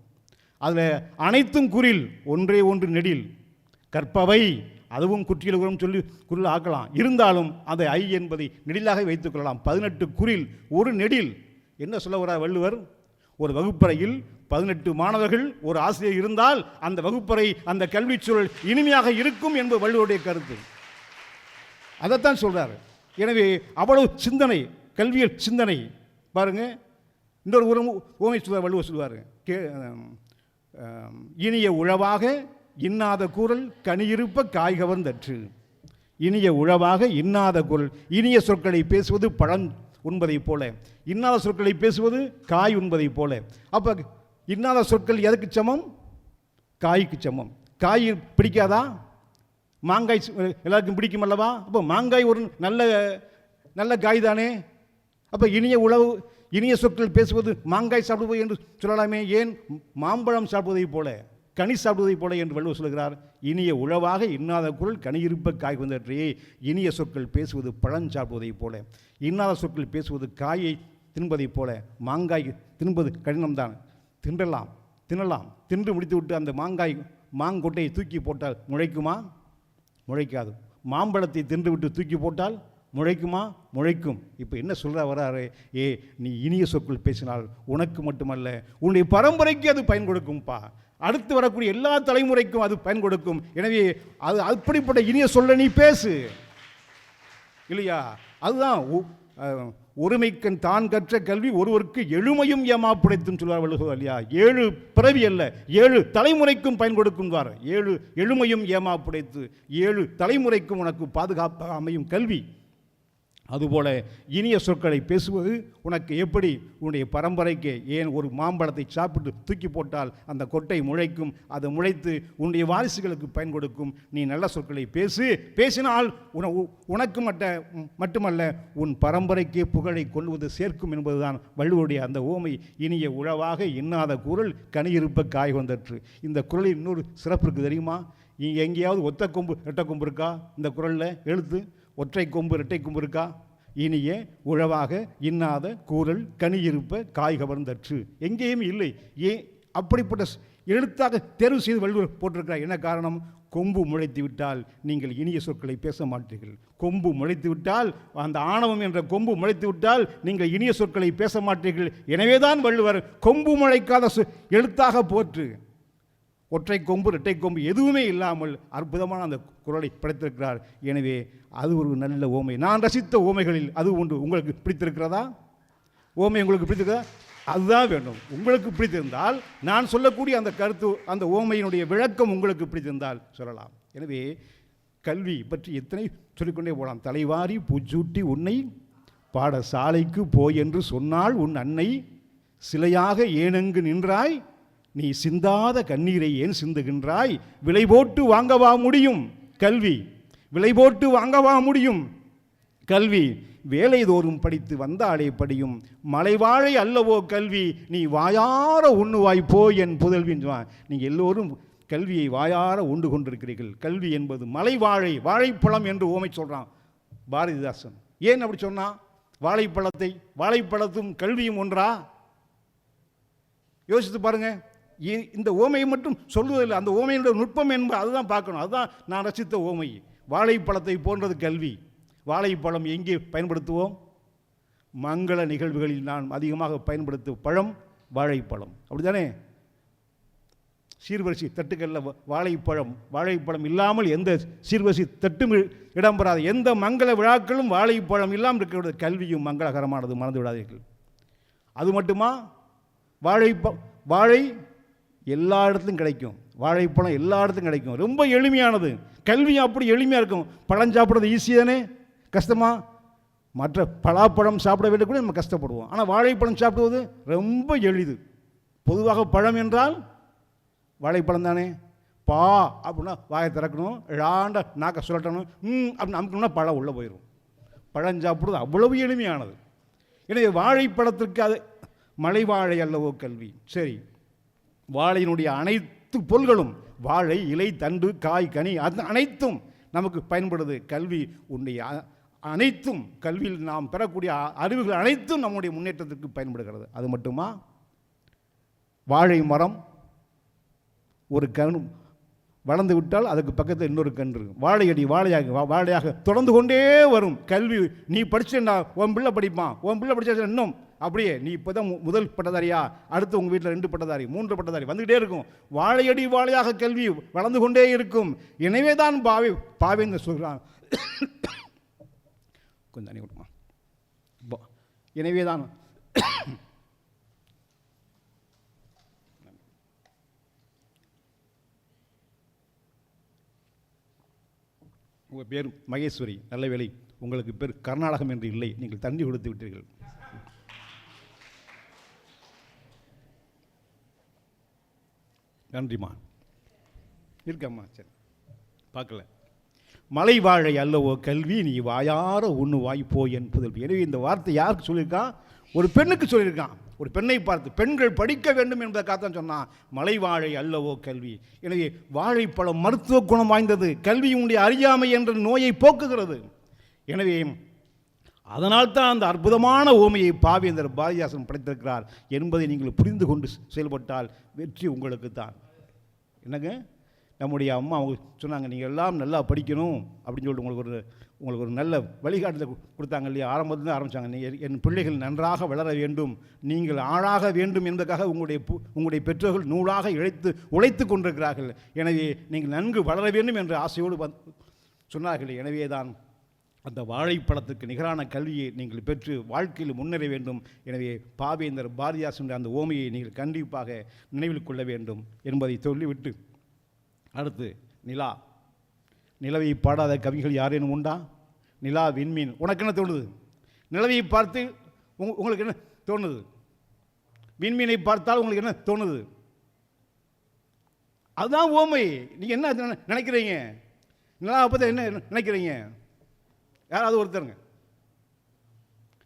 [SPEAKER 4] அதில் அனைத்தும் குரில், ஒன்றே ஒன்று நெடில். கற்பவை அதுவும் குற்றியலுடன் சொல்லி குரில் ஆக்கலாம். இருந்தாலும் அதை ஐ என்பதை நெடிலாக வைத்துக் கொள்ளலாம். 18 குரில் ஒரு நெடில். என்ன சொல்ல வர்றார் வள்ளுவர்? ஒரு வகுப்பறையில் 18 மாணவர்கள் ஒரு ஆசிரியர் இருந்தால் அந்த வகுப்பறை, அந்த கல்வி சூழல் இனிமையாக இருக்கும் என்பது வள்ளுவருடைய கருத்து. அதைத்தான் சொல்றாரு. எனவே அவ்வளவு சிந்தனை, கல்வியல் சிந்தனை பாருங்க. இன்னொரு ஓமை சொல்வார் வள்ளுவர், சொல்வார், இனிய உழவாக இன்னாத கூறல் கனியிருப்ப காய் கவர்ந்தற்று. இனிய உழவாக இன்னாத குரல், இனிய சொற்களை பேசுவது பழம் உண்பதைப் போல, இன்னாத சொற்களை பேசுவது காய் உண்பதைப் போல. அப்போ இன்னாத சொற்கள் எதுக்கு சமம்? காய்க்கு சமம். காய் பிடிக்காதா? மாங்காய் எல்லாருக்கும் பிடிக்கும் அல்லவா? அப்போ மாங்காய் ஒரு நல்ல நல்ல காய் தானே. அப்போ இனிய சொற்கள் பேசுவது மாங்காய் சாப்பிடுவது என்று சொல்லலாமே. ஏன் மாம்பழம் சாப்பிடுவதைப் போல, கனி சாப்பிடுவதைப் போல என்று வள்ளுவர் சொல்கிறார். இனிய உழவாக இன்னாத குரல் கனியிருப்ப காய் வந்தற்றே. இனிய சொற்கள் பேசுவது பழம் சாப்பிடுவதைப் போல, இன்னாத சொற்கள் பேசுவது காயை தின்பதைப் போல. மாங்காய் தின்பது கடினம்தான், தின்னலாம். தின்று முடித்துவிட்டு அந்த மாங்கொட்டையை தூக்கி போட்டால் முளைக்குமா? முளைக்காது. மாம்பழத்தை தின்றுவிட்டு தூக்கி போட்டால் முளைக்குமா? முளைக்கும். இப்போ என்ன சொல்கிற வராரு? நீ இனிய சொற்கள் பேசினால் உனக்கு மட்டுமல்ல, உன்னுடைய பரம்பரைக்கு அது பயன் கொடுக்கும்பா. அடுத்து வரக்கூடிய எல்லா தலைமுறைக்கும் அது பயன் கொடுக்கும். எனவே அது அப்படிப்பட்ட இனிய சொல்ல நீ பேசு, இல்லையா? அதுதான் ஒருமைக்கண் தான் கற்ற கல்வி ஒருவருக்கு எழுமையும் ஏமாப்புடைத்துன்னு சொல்வார் வள்ளுவர், இல்லையா? 7 பிறவி அல்ல, 7 தலைமுறைக்கும் பயன் கொடுக்கும்வார். 7 எழுமையும் ஏமாப்புடைத்து 7 தலைமுறைக்கும் உனக்கு பாதுகாப்பாக அமையும் கல்வி. அதுபோல இனிய சொற்களை பேசுவது உனக்கு எப்படி உன்னுடைய பரம்பரைக்கு, ஏன் ஒரு மாம்பழத்தை சாப்பிட்டு தூக்கி போட்டால் அந்த கொட்டை முளைக்கும், அது முளைத்து உன்னுடைய வாரிசுகளுக்கு பயன் கொடுக்கும். நீ நல்ல சொற்களை பேசினால் உனக்கு மட்டுமல்ல உன் பரம்பரைக்கே புகழை கொள்வது சேர்க்கும் என்பதுதான் வள்ளுவருடைய அந்த ஓமை. இனிய உழவாக இன்னாத குரல் கனியிருப்ப காய் வந்தற்று. இந்த குரலில் இன்னொரு சிறப்பு இருக்குது தெரியுமா? இங்கே எங்கேயாவது ஒத்த கொம்பு ரெட்டை கொம்பு இருக்கா? இந்த குரலில் எழுத்து ஒற்றை கொம்பு இரட்டை கொம்பு இருக்கா? இனிய உழவாக இன்னாத கூறல் கனியிருப்ப காய் கவர்ந்தற்று, எங்கேயும் இல்லை. ஏன் அப்படிப்பட்ட எழுத்தாக தேர்வு செய்து வள்ளுவர் போட்டிருக்கிறார். என்ன காரணம்? கொம்பு முளைத்து விட்டால் நீங்கள் இனிய சொற்களை பேச மாட்டீர்கள். கொம்பு முளைத்து விட்டால், அந்த ஆணவம் என்ற கொம்பு முளைத்து விட்டால் நீங்கள் இனிய சொற்களை பேச மாட்டீர்கள். எனவேதான் வள்ளுவர் கொம்பு முளைக்காத எழுத்தாக போற்று, ஒற்றை கொம்பு இரட்டை கொம்பு எதுவுமே இல்லாமல் அற்புதமான அந்த குரலை படைத்திருக்கிறார். எனவே அது ஒரு நல்ல ஓமை. நான் ரசித்த ஓமைகளில் அது ஒன்று. உங்களுக்கு பிடித்திருக்கிறதா? ஓமை உங்களுக்கு பிடித்திருக்கிறதா? அதுதான் வேண்டும். உங்களுக்கு பிடித்திருந்தால் நான் சொல்லக்கூடிய அந்த கருத்து, அந்த ஓமையினுடைய விளக்கம் உங்களுக்கு பிடித்திருந்தால் சொல்லலாம். எனவே கல்வி பற்றி எத்தனை சொல்லிக்கொண்டே போகலாம். தலைவாரி பூச்சூட்டி உன்னை பாடசாலைக்கு போய் என்று சொன்னால் உன் அன்னை சிலையாக ஏனெங்கு நின்றாய், நீ சிந்தாத கண்ணீரை ஏன் சிந்துகின்றாய், விலை போட்டு வாங்கவா முடியும் கல்வி, விலை போட்டு வாங்கவா முடியும் கல்வி, வேலை தோறும் படித்து வந்தாலே படியும், மலைவாழை அல்லவோ கல்வி, நீ வாயார உண்ணுவாய் போய் என் புதல்வின். நீங்கள் எல்லோரும் கல்வியை வாயார உண்டு கொண்டிருக்கிறீர்கள். கல்வி என்பது மலைவாழை, வாழைப்பழம் என்று ஓமை சொல்கிறான் பாரதிதாசன். ஏன் அப்படி சொன்னான்? வாழைப்பழத்தும் கல்வியும் ஒன்றா? யோசித்து பாருங்க. இந்த ஓமையை மட்டும் சொல்லுவதில்லை, அந்த ஓமையினுடைய நுட்பம் என்பது அதுதான் பார்க்கணும். அதுதான் நான் ரசித்த ஓமை. வாழைப்பழத்தை போன்றது கல்வி. வாழைப்பழம் எங்கே பயன்படுத்துவோம்? மங்கள நிகழ்வுகளில் நான் அதிகமாக பயன்படுத்தும் பழம் வாழைப்பழம், அப்படித்தானே? சீர்வரிசை தட்டுக்களில் வாழைப்பழம் இல்லாமல் எந்த சீர்வரிசை தட்டும் இடம்பெறாது. எந்த மங்கள விழாக்களும் வாழைப்பழம் இல்லாமல் இருக்கிறது. கல்வியும் மங்களகரமானது, மறந்து விடாதீர்கள். அது மட்டுமா? வாழை எல்லா இடத்துலையும் கிடைக்கும், வாழைப்பழம் எல்லா இடத்துலையும் கிடைக்கும். ரொம்ப எளிமையானது. கல்வியும் அப்படி எளிமையாக இருக்கும். பழம் சாப்பிட்றது ஈஸி தானே, கஷ்டமா? மற்ற பலாப்பழம் சாப்பிட வேண்டும் கூட நம்ம கஷ்டப்படுவோம். ஆனால் வாழைப்பழம் சாப்பிடுவது ரொம்ப எளிது. பொதுவாக பழம் என்றால் வாழைப்பழம் தானே. பா அப்படின்னா வாயை திறக்கணும், ழாண்ட நாக்க சுரட்டணும், அப்படின்னு அமுக்கணும்னா பழம் உள்ளே போயிடும். பழம் சாப்பிடுவது அவ்வளவு எளிமையானது. எனவே வாழைப்பழத்திற்கு அது மலைவாழை அல்லவோ கல்வி. சரி, வாழையினுடைய அனைத்து பொருள்களும், வாழை இலை தண்டு காய் கனி, அது அனைத்தும் நமக்கு பயன்படுது. கல்வி உன்னுடைய அனைத்தும், கல்வியில் நாம் பெறக்கூடிய அறிவுகள் அனைத்தும் நம்முடைய முன்னேற்றத்திற்கு பயன்படுகிறது. அது மட்டுமா? வாழை மரம் ஒரு கண் வளர்ந்து விட்டால் அதுக்கு பக்கத்தில் இன்னொரு கன்று, வாழையடி வாழையாக தொடர்ந்து கொண்டே வரும். கல்வி நீ படிச்சேன்னா உன் பிள்ளை படிப்பான், உன் பிள்ளை படிச்சா இன்னும் அப்படியே நீ இப்போ தான் முதல் பட்டதாரியா, அடுத்து உங்கள் வீட்டில் 2 பட்டதாரி 3 பட்டதாரி வந்துக்கிட்டே இருக்கும். வாழையடி வாழையாக கல்வி வளர்ந்து கொண்டே இருக்கும். எனவே தான் பாவேன்னு சொல்கிறான். கொஞ்சம் தண்ணி கொடுமா. எனவே தான் உங்கள் பேர் மகேஸ்வரி, நல்ல வேலை. உங்களுக்கு பேர் கர்நாடகம் என்று இல்லை, நீங்கள் தண்ணி கொடுத்து விட்டீர்கள். நன்றிம்மா. இருக்கம்மா, சரி பார்க்கல. மலை வாழை அல்லவோ கல்வி, நீ வாயார ஒன்று வாய்ப்போ என் புதல்வி. எனவே இந்த வார்த்தை யாருக்கு சொல்லியிருக்கான்? ஒரு பெண்ணுக்கு சொல்லியிருக்கான். ஒரு பெண்ணை பார்த்து, பெண்கள் படிக்க வேண்டும் என்பதற்காகத்தான் சொன்னான், மலை வாழை அல்லவோ கல்வி. எனவே வாழைப்பழம் மருத்துவ குணம் வாய்ந்தது. கல்வியினுடைய அறியாமை என்ற நோயை போக்குகிறது. எனவே அதனால்தான் அந்த அற்புதமான ஓமையை பாவேந்தர் பாரதிதாசன் படைத்திருக்கிறார் என்பதை நீங்கள் புரிந்து கொண்டு செயல்பட்டால் வெற்றி உங்களுக்கு தான். என்னங்க, நம்முடைய அம்மா அவங்க சொன்னாங்க, நீங்கள் எல்லாம் நல்லா படிக்கணும் அப்படின்னு சொல்லிட்டு உங்களுக்கு ஒரு நல்ல வழிகாட்டுதல் கொடுத்தாங்க இல்லையா? ஆரம்பத்தில் ஆரம்பித்தாங்க, நீங்கள் என் பிள்ளைகள் நன்றாக வளர வேண்டும், நீங்கள் ஆளாக வேண்டும் என்பதற்காக உங்களுடைய பெற்றோர்கள் நூலாக உழைத்து கொண்டிருக்கிறார்கள். எனவே நீங்கள் நன்கு வளர வேண்டும் என்ற ஆசையோடு சொன்னார்கள். எனவே தான் அந்த வாழைப்பழத்துக்கு நிகரான கல்வியை நீங்கள் பெற்று வாழ்க்கையில் முன்னேற வேண்டும். எனவே பாவேந்தர் பாரதிதாசனுடைய அந்த ஓமையை நீங்கள் கண்டிப்பாக நினைவில் கொள்ள வேண்டும் என்பதை சொல்லிவிட்டு, அடுத்து நிலா. நிலவை பாடாத கவிகள் யாரேனும் உண்டா? நிலா, விண்மீன். உனக்கு என்ன தோணுது? நிலவை பார்த்து உங்களுக்கு என்ன தோணுது? விண்மீனை பார்த்தால் உங்களுக்கு என்ன தோணுது? அதுதான் ஓமை. நீங்கள் என்ன நினைக்கிறீங்க? நிலாவை பற்றி என்ன நினைக்கிறீங்க? யாராவது ஒருத்தருங்க.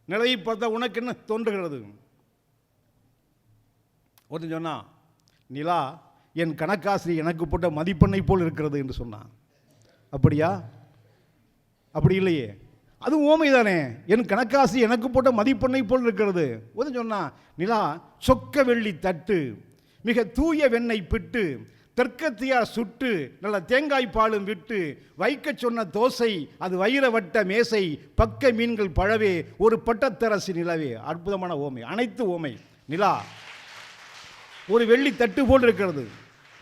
[SPEAKER 4] நிலவை பார்த்தா உனக்கு என்ன தோன்றுகிறது? ஒருத்தன் சொன்னான், நிலா என் கணக்காசிரி எனக்கு போட்ட மதிப்பெண்ணை போல் இருக்கிறது என்று சொன்னான். அப்படியா? அப்படி இல்லையே, அது ஓமை தானே. என் கணக்காசி எனக்கு போட்ட மதிப்பெண்ணை போல் இருக்கிறது. ஒருத்தன் சொன்னான், நிலா சொக்க வெள்ளி தட்டு, மிக தூய வெண்ணெய் பிட்டு, தெற்கத்தியார் சுட்டு, நல்ல தேங்காய் பாலும் விட்டு, வைக்க சொன்ன தோசை, அது வைர வட்ட மேசை, பக்க மீன்கள் பழவே, ஒரு பட்டத்தரசி நிலவே. அற்புதமான ஓமை, அனைத்து ஓமை. நிலா ஒரு வெள்ளி தட்டு போல் இருக்கிறது,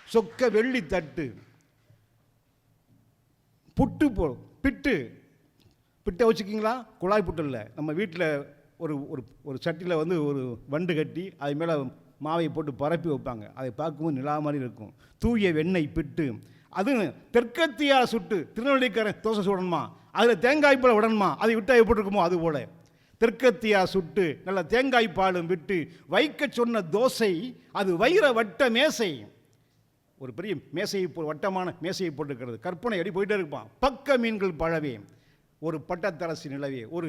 [SPEAKER 4] சொக்க வெள்ளி தட்டு. புட்டு பிட்டை வச்சுக்கிங்களா? குழாய் புட்டு இல்லை, நம்ம வீட்டில் ஒரு சட்டியில் ஒரு வண்டு கட்டி அது மேலே மாவை போட்டு பரப்பி வைப்பாங்க. அதை பார்க்கும்போது நிலா மாதிரி இருக்கும். தூய வெண்ணெய் பிட்டு, அது தெற்கத்தியார் சுட்டு, திருநெல்வேலிக்காரன் தோசை சுடணுமா, அதில் தேங்காய் பால் விடணுமா, அதை விட்டால் எப்படி இருக்குமோ அது போல் தெற்கத்தியார் சுட்டு, நல்ல தேங்காய் பாலும் விட்டு, வைக்க சொன்ன தோசை, அது வைர வட்ட மேசை. ஒரு பெரிய மேசையை வட்டமான மேசையை போட்டுக்கிறது. கற்பனை அடி போயிட்டே இருப்பான். பக்க மீன்கள் பழவே, ஒரு பட்டத்தரசி நிலவே. ஒரு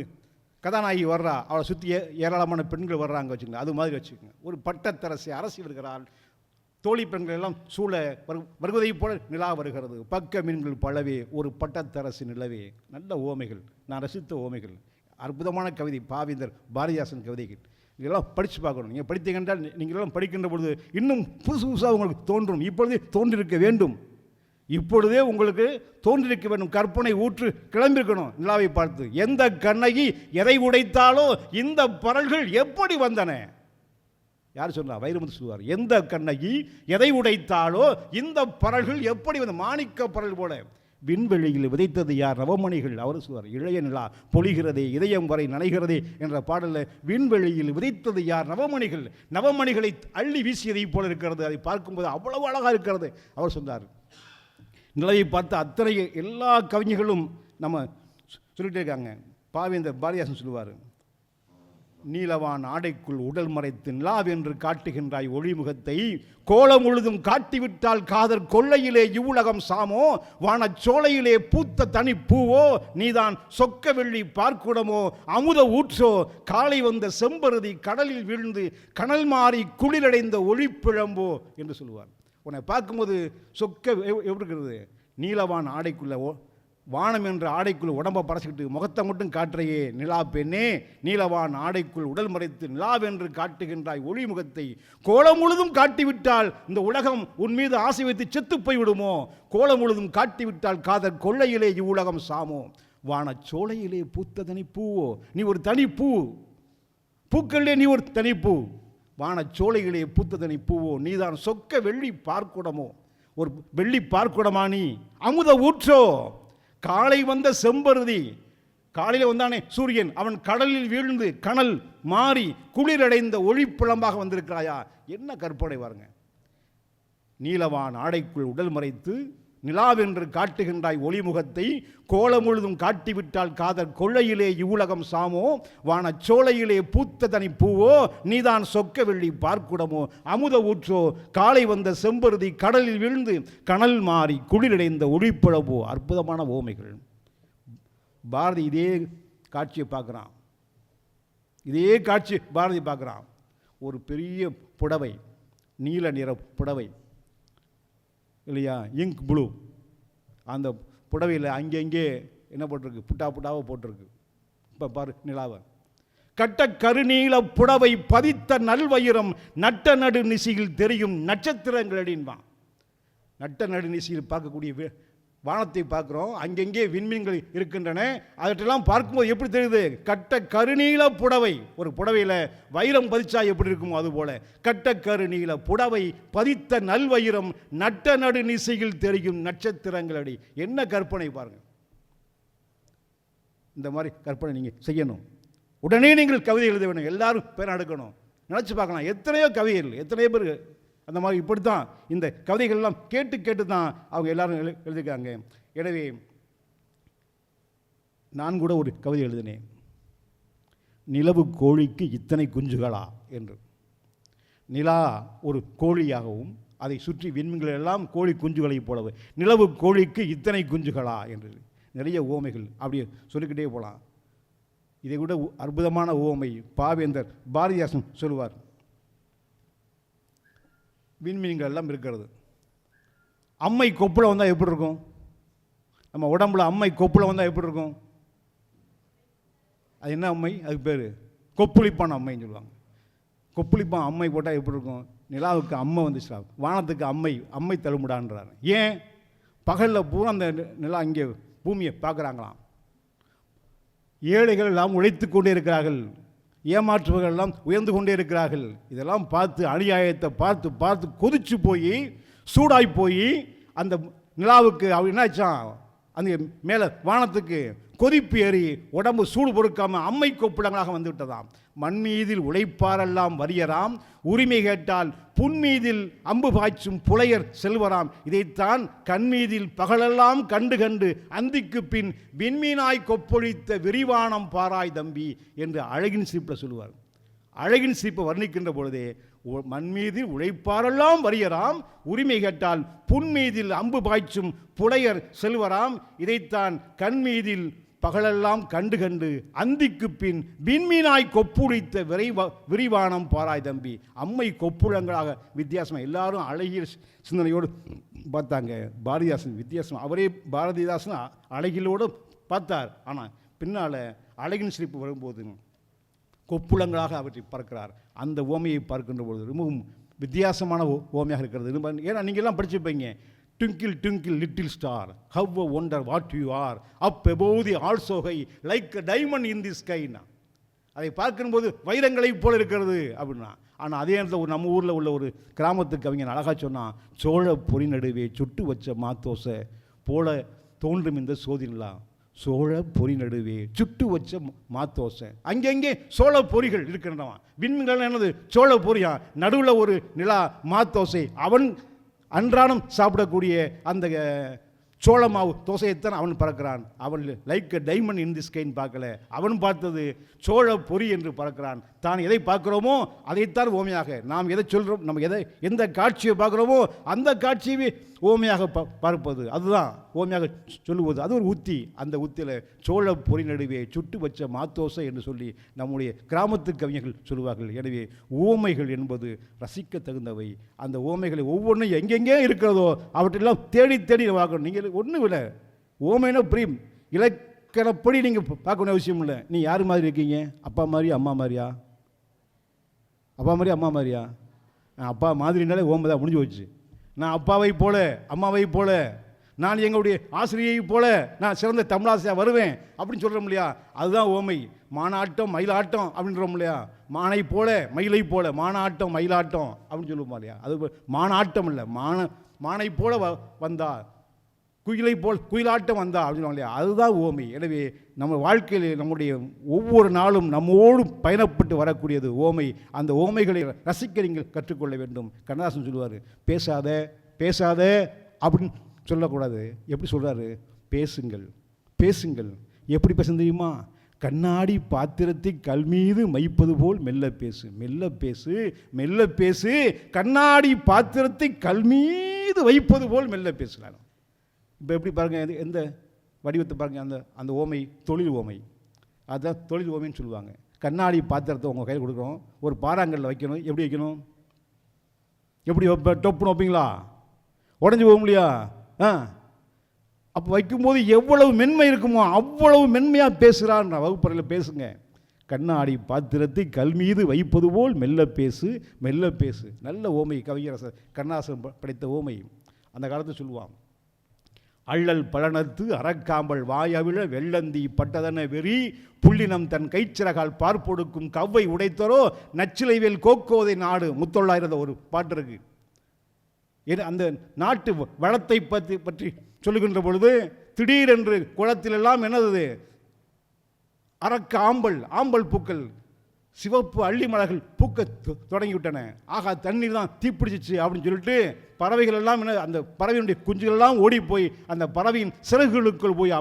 [SPEAKER 4] கதாநாயகி வர்றா, அவளை சுற்றி ஏராளமான பெண்கள் வர்றாங்க வச்சுக்கோங்க, அது மாதிரி வச்சுக்கோங்க. ஒரு பட்டத்தரசி அரசி வருகிறாள், தோழி பெண்கள் எல்லாம் சூழ வருவதை போல நிலா வருகிறது. பக்க மீன்கள் பழவே, ஒரு பட்டத்தரசி நிலவே. நல்ல ஓமைகள், நான் ரசித்த ஓமைகள். அற்புதமான கவிதை, பாவேந்தர் பாரதிதாசன் கவிதைகள். நீங்கள்லாம் படித்து பார்க்கணும். நீங்கள் படித்தீங்கன்றால் நீங்களெல்லாம் படிக்கின்ற பொழுது இன்னும் புதுசாக உங்களுக்கு தோன்றும். இப்பொழுதே தோன்றிருக்க வேண்டும், இப்பொழுதே உங்களுக்கு தோன்றிருக்க வேண்டும். கற்பனை ஊற்று கிளம்பியிருக்கணும். நிலாவை பார்த்து, எந்த கண்ணகி எதை உடைத்தாலோ இந்த பரல்கள் எப்படி வந்தன? யார் சொன்னா? வைரமுத்து சொல்லுவார். எந்த கண்ணகி எதை உடைத்தாலோ இந்த பரல்கள் எப்படி வந்த? மாணிக்க பரல் போல. விண்வெளியில் விதைத்தது யார்? நவமணிகள். அவர் சொல்வார், இளைய நிலா பொழிகிறதே இதயம் வரை நனைகிறதே என்ற பாடலில் விண்வெளியில் விதைத்தது யார்? நவமணிகள். நவமணிகளை அள்ளி வீசியதை போல இருக்கிறது. அதை பார்க்கும்போது அவ்வளவு அழகாக இருக்கிறது. அவர் சொன்னார். நிலையை பார்த்து அத்தனை எல்லா கவிஞர்களும் நம்ம சொல்லிகிட்டே இருக்காங்க. பாவேந்தர் பாரதிதாசன் சொல்லுவார், நீலவான் ஆடைக்குள் உடல் மறைத்து நிலாவென்று காட்டுகின்றாய் ஒளிமுகத்தை, கோலம் முழுதும் காட்டிவிட்டால் காதல் கொள்ளையிலே இவ்வுலகம் சாமோ, வானச்சோலையிலே பூத்த தனி பூவோ, நீதான் சொக்க வெள்ளி பார்க்குடமோ, அமுத ஊற்றோ, காலை வந்த செம்பருதி கடலில் வீழ்ந்து கனல் மாறி குளிரடைந்த ஒளிப்பிழம்போ என்று சொல்லுவார். உன்னை பார்க்கும்போது சொக்க எப்படி இருக்கிறது? நீலவான் ஆடைக்குள்ள வானம் என்ற ஆடைக்குள் உடம்பை பறச்சிக்கிட்டு முகத்தை மட்டும் காட்டுறையே நிலா பெண்ணே, நீலவான் ஆடைக்குள் உடல் மறைத்து நிலாவென்று காட்டுகின்றாய் ஒளி முகத்தை, கோலம் முழுதும் காட்டிவிட்டால் இந்த உலகம் உன் மீது ஆசை வைத்து செத்து போய்விடுமோ, கோலம் முழுதும் காட்டிவிட்டால் காதல் கொள்ளையிலே இவ்வுலகம் சாமோ, வானச்சோலையிலே பூத்ததனி பூவோ, நீ ஒரு தனி பூ, பூக்களிலே நீ ஒரு தனி பூ, வானச்சோலையிலே பூத்ததனி பூவோ, நீதான் சொக்க வெள்ளி பார்க்குடமோ, ஒரு வெள்ளி பார்க்குடமா நீ, அமுத ஊற்றோ, காலை வந்த செம்பருதி, காலையில் வந்தானே சூரியன், அவன் கடலில் வீழ்ந்து கனல் மாறி குளிரடைந்த ஒளிப்பிழம்பாக வந்திருக்கிறாயா, என்ன கற்பனை பாருங்க. நீலவான் ஆடைக்குள் உடல் மறைத்து நிலாவென்று காட்டுகின்றாய் ஒளிமுகத்தை, கோலம் முழுதும் காட்டிவிட்டால் காதல் கொள்ளையிலே இவ்வுலகம் சாமோ, வானச்சோலையிலே பூத்த தனி பூவோ, நீதான் சொக்க வெள்ளி பார்க்குடமோ, அமுத ஊற்றோ, காலை வந்த செம்பருதி, கடலில் விழுந்து கனல் மாறி குளிரடைந்த ஒளிப்பிழம்போ. அற்புதமான ஓமைகள். பாரதி இதே காட்சியை பார்க்குறான், இதே காட்சி பாரதி பார்க்குறான். ஒரு பெரிய புடவை, நீல நிற புடவை இல்லையா, இங்க் ப்ளூ, அந்த புடவையில் அங்கங்கே என்ன போட்டிருக்கு, புட்டா புட்டாவை போட்டிருக்கு. இப்போ பாரு நிலாவை, கட்ட கருநீல புடவை பதித்த நல்வயிரம் நட்ட நடு நிசியில் தெரியும் நட்சத்திரங்களடின்பான். நட்ட நடு நிசியில் பார்க்கக்கூடிய வானத்தை பார்க்குறோம், அங்கங்கே விண்மீன்கள் இருக்கின்றன. அதற்கெல்லாம் பார்க்கும்போது எப்படி தெரியுது, கட்ட கருநீல புடவை, ஒரு புடவையில் வைரம் பதிச்சா எப்படி இருக்குமோ அதுபோல, கட்ட கருநீல புடவை பதித்த நல்வயிரம் நட்ட நடு நிசையில் தெரியும் நட்சத்திரங்களடி. என்ன கற்பனை பாருங்கள். இந்த மாதிரி கற்பனை நீங்கள் செய்யணும். உடனே நீங்கள் கவிதை எழுத வேணும், எல்லாரும் பேர் எடுக்கணும். நினச்சி பார்க்கலாம், எத்தனையோ கவிதைகள், எத்தனையோ பேர் அந்த மாதிரி இப்படி தான் இந்த கவிதைகள்லாம் கேட்டு கேட்டு தான் அவங்க எல்லாரும் எழுதியிருக்காங்க. எனவே நான் கூட ஒரு கவிதை எழுதினேன், நிலவு கோழிக்கு இத்தனை குஞ்சுகளா என்று. நிலா ஒரு கோழியாகவும் அதை சுற்றி விண்மீன்கள் எல்லாம் கோழி குஞ்சுகளை போலவே, நிலவு கோழிக்கு இத்தனை குஞ்சுகளா என்று நிறைய ஓமைகள் அப்படியே சொல்லிக்கிட்டே போகலாம். இதை விட அற்புதமான ஓமை பாவேந்தர் பாரதிதாசன் சொல்லுவார். விண்மீன்கள் எல்லாம் இருக்கிறது, அம்மை கொப்பில் வந்தால் எப்படி இருக்கும், நம்ம உடம்புல அம்மை கொப்பில் வந்தால் எப்படி இருக்கும், அது என்ன அம்மை, அதுக்கு பேர் கொப்புளிப்பான் அம்மைன்னு சொல்லுவாங்க. கொப்புளிப்பான் அம்மை போட்டால் எப்படி இருக்கும், நிலாவுக்கு அம்மை வந்துச்சுடா, வானத்துக்கு அம்மை தழுமுடான்றார். ஏன், பகலில் பூரா அந்த நிலா இங்கே பூமியை பார்க்குறாங்களாம். ஏழைகள் எல்லாம் உழைத்து கொண்டே இருக்கிறார்கள், ஏமாற்றுவர்கள் எல்லாம் உயர்ந்து கொண்டே இருக்கிறார்கள். இதெல்லாம் பார்த்து அநியாயத்தை பார்த்து பார்த்து கொதிச்சு போய் சூடாய் போய் அந்த நிலாவுக்கு அவ என்னாச்சான், அந்த மேலே வானத்துக்கு கொதிப்பு ஏறி உடம்பு சூடு பொறுக்காமல் அம்மை கொப்பிடங்களாக வந்து விட்டதாம். மண் மீதில் உழைப்பாரெல்லாம் வறியராம், உரிமை கேட்டால் புன்மீதில் அம்பு பாய்ச்சும் புலையர் செல்வராம். இதைத்தான் கண்மீதில் பகலெல்லாம் கண்டு கண்டு அந்திக்கு பின் விண்மீனாய் கொப்பொழித்த விரிவானம் பாராய் தம்பி என்று அழகின் சிரிப்பில் சொல்லுவார். அழகின் சிரிப்பை வர்ணிக்கின்ற பொழுதே, மண்மீதில் உழைப்பாரெல்லாம் வறியராம், உரிமை கேட்டால் புன்மீதில் அம்பு பாய்ச்சும் புலையர் செல்வராம். இதைத்தான் கண்மீதில் பகலெல்லாம் கண்டு கண்டு அந்திக்கு பின் விண்மீனாய் கொப்புளித்த விரிவானம் பாராய் தம்பி. அம்மை கொப்புளங்களாக வித்தியாசமாக எல்லாரும் அழகிய சிந்தனையோடு பார்த்தாங்க. பாரதிதாசன் வித்தியாசம், அவரே பாரதிதாசன் அழகிலோடு பார்த்தார். ஆனால் பின்னால் அழகின் சிரிப்பு வரும்போது கொப்புளங்களாக அவற்றை பார்க்கிறார். அந்த ஓமையை பார்க்கின்ற பொழுது ரொம்பவும் வித்தியாசமான ஓமையாக இருக்கிறது. ஏன்னா நீங்கள்லாம் படிச்சுப்பீங்க, twinkle twinkle little star, how I wonder what you are, up above the world so high like a diamond in the ஸ்கைனா. அதை பார்க்கும்போது வைரங்களை போல இருக்கிறது அப்படின்னா. ஆனால் அதே நேரத்தில் நம்ம ஊரில் உள்ள ஒரு கிராமத்து கவிஞன் அழகாக சொன்னால், சோழ பொறி நடுவே சுட்டு வச்ச மாத்தோசை போல தோன்றும் இந்த சோதினிலா, சோழ பொறி நடுவே சுட்டு வச்ச மாத்தோசை. அங்கங்கே சோழ பொறிகள் இருக்கின்றவன். விண்மீன்கள் என்னது, சோழ பொறியா, நடுவில் ஒரு நிலா மாத்தோசை. அவன் அன்றாடம் சாப்பிடக்கூடிய அந்த சோள மாவு தோசையைத்தான் அவன் பறக்கிறான். அவன் லைக் அ டைமண்ட் இன் தி ஸ்கைன்னு பார்க்கல, அவன் பார்த்தது சோழ பொறி என்று பறக்கிறான். தான் எதை பார்க்குறோமோ அதைத்தான் ஓமையாக நாம் எதை சொல்கிறோம், நம்ம எந்த காட்சியை பார்க்குறோமோ அந்த காட்சியை ஓமையாக பார்ப்பது, அதுதான் ஓமையாக சொல்லுவது. அது ஒரு உத்தி. அந்த உத்தியில் சோழ பொறி நடுவே சுட்டு வச்ச மாத்தோசை என்று சொல்லி நம்முடைய கிராமத்து கவிஞர்கள் சொல்லுவார்கள். எனவே ஓமைகள் என்பது ரசிக்க தகுந்தவை. அந்த ஓமைகளை ஒவ்வொன்றும் எங்கெங்கே இருக்கிறதோ அவற்றெல்லாம் தேடி தேடி பார்க்கணும். நீங்கள் ஒன்றும் இல்லை, ஓமைனா பிரியம் இலக்கணப்படி நீங்கள் பார்க்க வேண்டிய அவசியம் இல்லை. நீ யார் மாதிரி இருக்கீங்க? அப்பா மாதிரி அம்மா மாதிரியா? அப்பா மாதிரி அம்மா மாதிரியா? நான் அப்பா மாதிரினாலே ஓமை தான், முடிஞ்சு போச்சு. நான் அப்பாவை போல அம்மாவை போல நான் எங்களுடைய ஆசிரியை போல நான் சிறந்த தமிழாசிரியாக வருவேன் அப்படின்னு சொல்கிறோம் இல்லையா? அதுதான் ஓமை. மானாட்டம் மயிலாட்டம் அப்படின்றோம் இல்லையா? மானை போல மயிலை போல மானாட்டம் மயிலாட்டம் அப்படின்னு சொல்லுவோம் இல்லையா? அது மானாட்டம் இல்லை, மானை போல வந்தா, குயிலை போல் குயிலாட்டம் வந்தா அப்படின்னு சொல்லுவோம் இல்லையா? அதுதான் ஓமை. எனவே நம்ம வாழ்க்கையில் நம்முடைய ஒவ்வொரு நாளும் நம்மோடு பயணப்பட்டு வரக்கூடியது ஓமை. அந்த ஓமைகளை ரசிக்க நீங்கள் கற்றுக்கொள்ள வேண்டும். கண்ணதாசன் சொல்லுவார், பேசாத பேசாத அப்படின்னு சொல்லக்கூடாது. எப்படி சொல்கிறாரு? பேசுங்கள் பேசுங்கள். எப்படி பேச தெரியுமா? கண்ணாடி பாத்திரத்தை கல் மீது மைப்பது போல் மெல்ல பேசு, மெல்ல பேசு, மெல்ல பேசு. கண்ணாடி பாத்திரத்தை கல் மீது வைப்பது போல் மெல்ல பேசுகிறாங்க. இப்போ எப்படி பாருங்கள், எந்த வடிவத்தை பாருங்கள். அந்த ஓமை தொழில் ஓமை. அதுதான் தொழில் ஓமைன்னு சொல்லுவாங்க. கண்ணாடி பாத்திரத்தை உங்கள் கையில் கொடுக்குறோம், ஒரு பாறாங்கல்ல வைக்கணும். எப்படி வைக்கணும்? எப்படி டொப்புன்னு வைப்பீங்களா? உடஞ்சி போக முடியா? அப்போ வைக்கும்போது எவ்வளவு மென்மை இருக்குமோ அவ்வளவு மென்மையாக பேசுகிறான். வகுப்பறையில் பேசுங்க. கண்ணாடி பாத்திரத்தை கல் மீது வைப்பது போல் மெல்ல பேசு, மெல்ல பேசு. நல்ல ஓமை. கவிஞரசர் கண்ணதாசன் படைத்த ஓமை. அந்த காலத்தில் சொல்லுவான், அள்ளல் பழனத்து அறக்காம்பல் வாயவிழ வெள்ளந்தி பட்டதன வெறி புள்ளினம் தன் கைச்சிறகால் பார்ப்பொடுக்கும் கவ்வை உடைத்தரோ நச்சிலைவேல் கோக்கோதை நாடு. முத்தொள்ளாயிரத ஒரு பாட்டு இருக்கு. அந்த நாட்டு வளத்தை பற்றி சொல்லுகின்ற பொழுது திடீரென்று குளத்திலெல்லாம் என்னது? அரக்க ஆம்பல் பூக்கள், சிவப்பு அள்ளி மலர்கள் பூக்க தொடங்கிவிட்டன. ஆகா, தண்ணீர் தான் தீப்பிடிச்சிச்சு அப்படின்னு சொல்லிட்டு பறவைகள் எல்லாம் என்ன, அந்த பறவையினுடைய குஞ்சுகள் எல்லாம் ஓடி போய் அந்த பறவையின் சிறகுகளுக்குள் போய்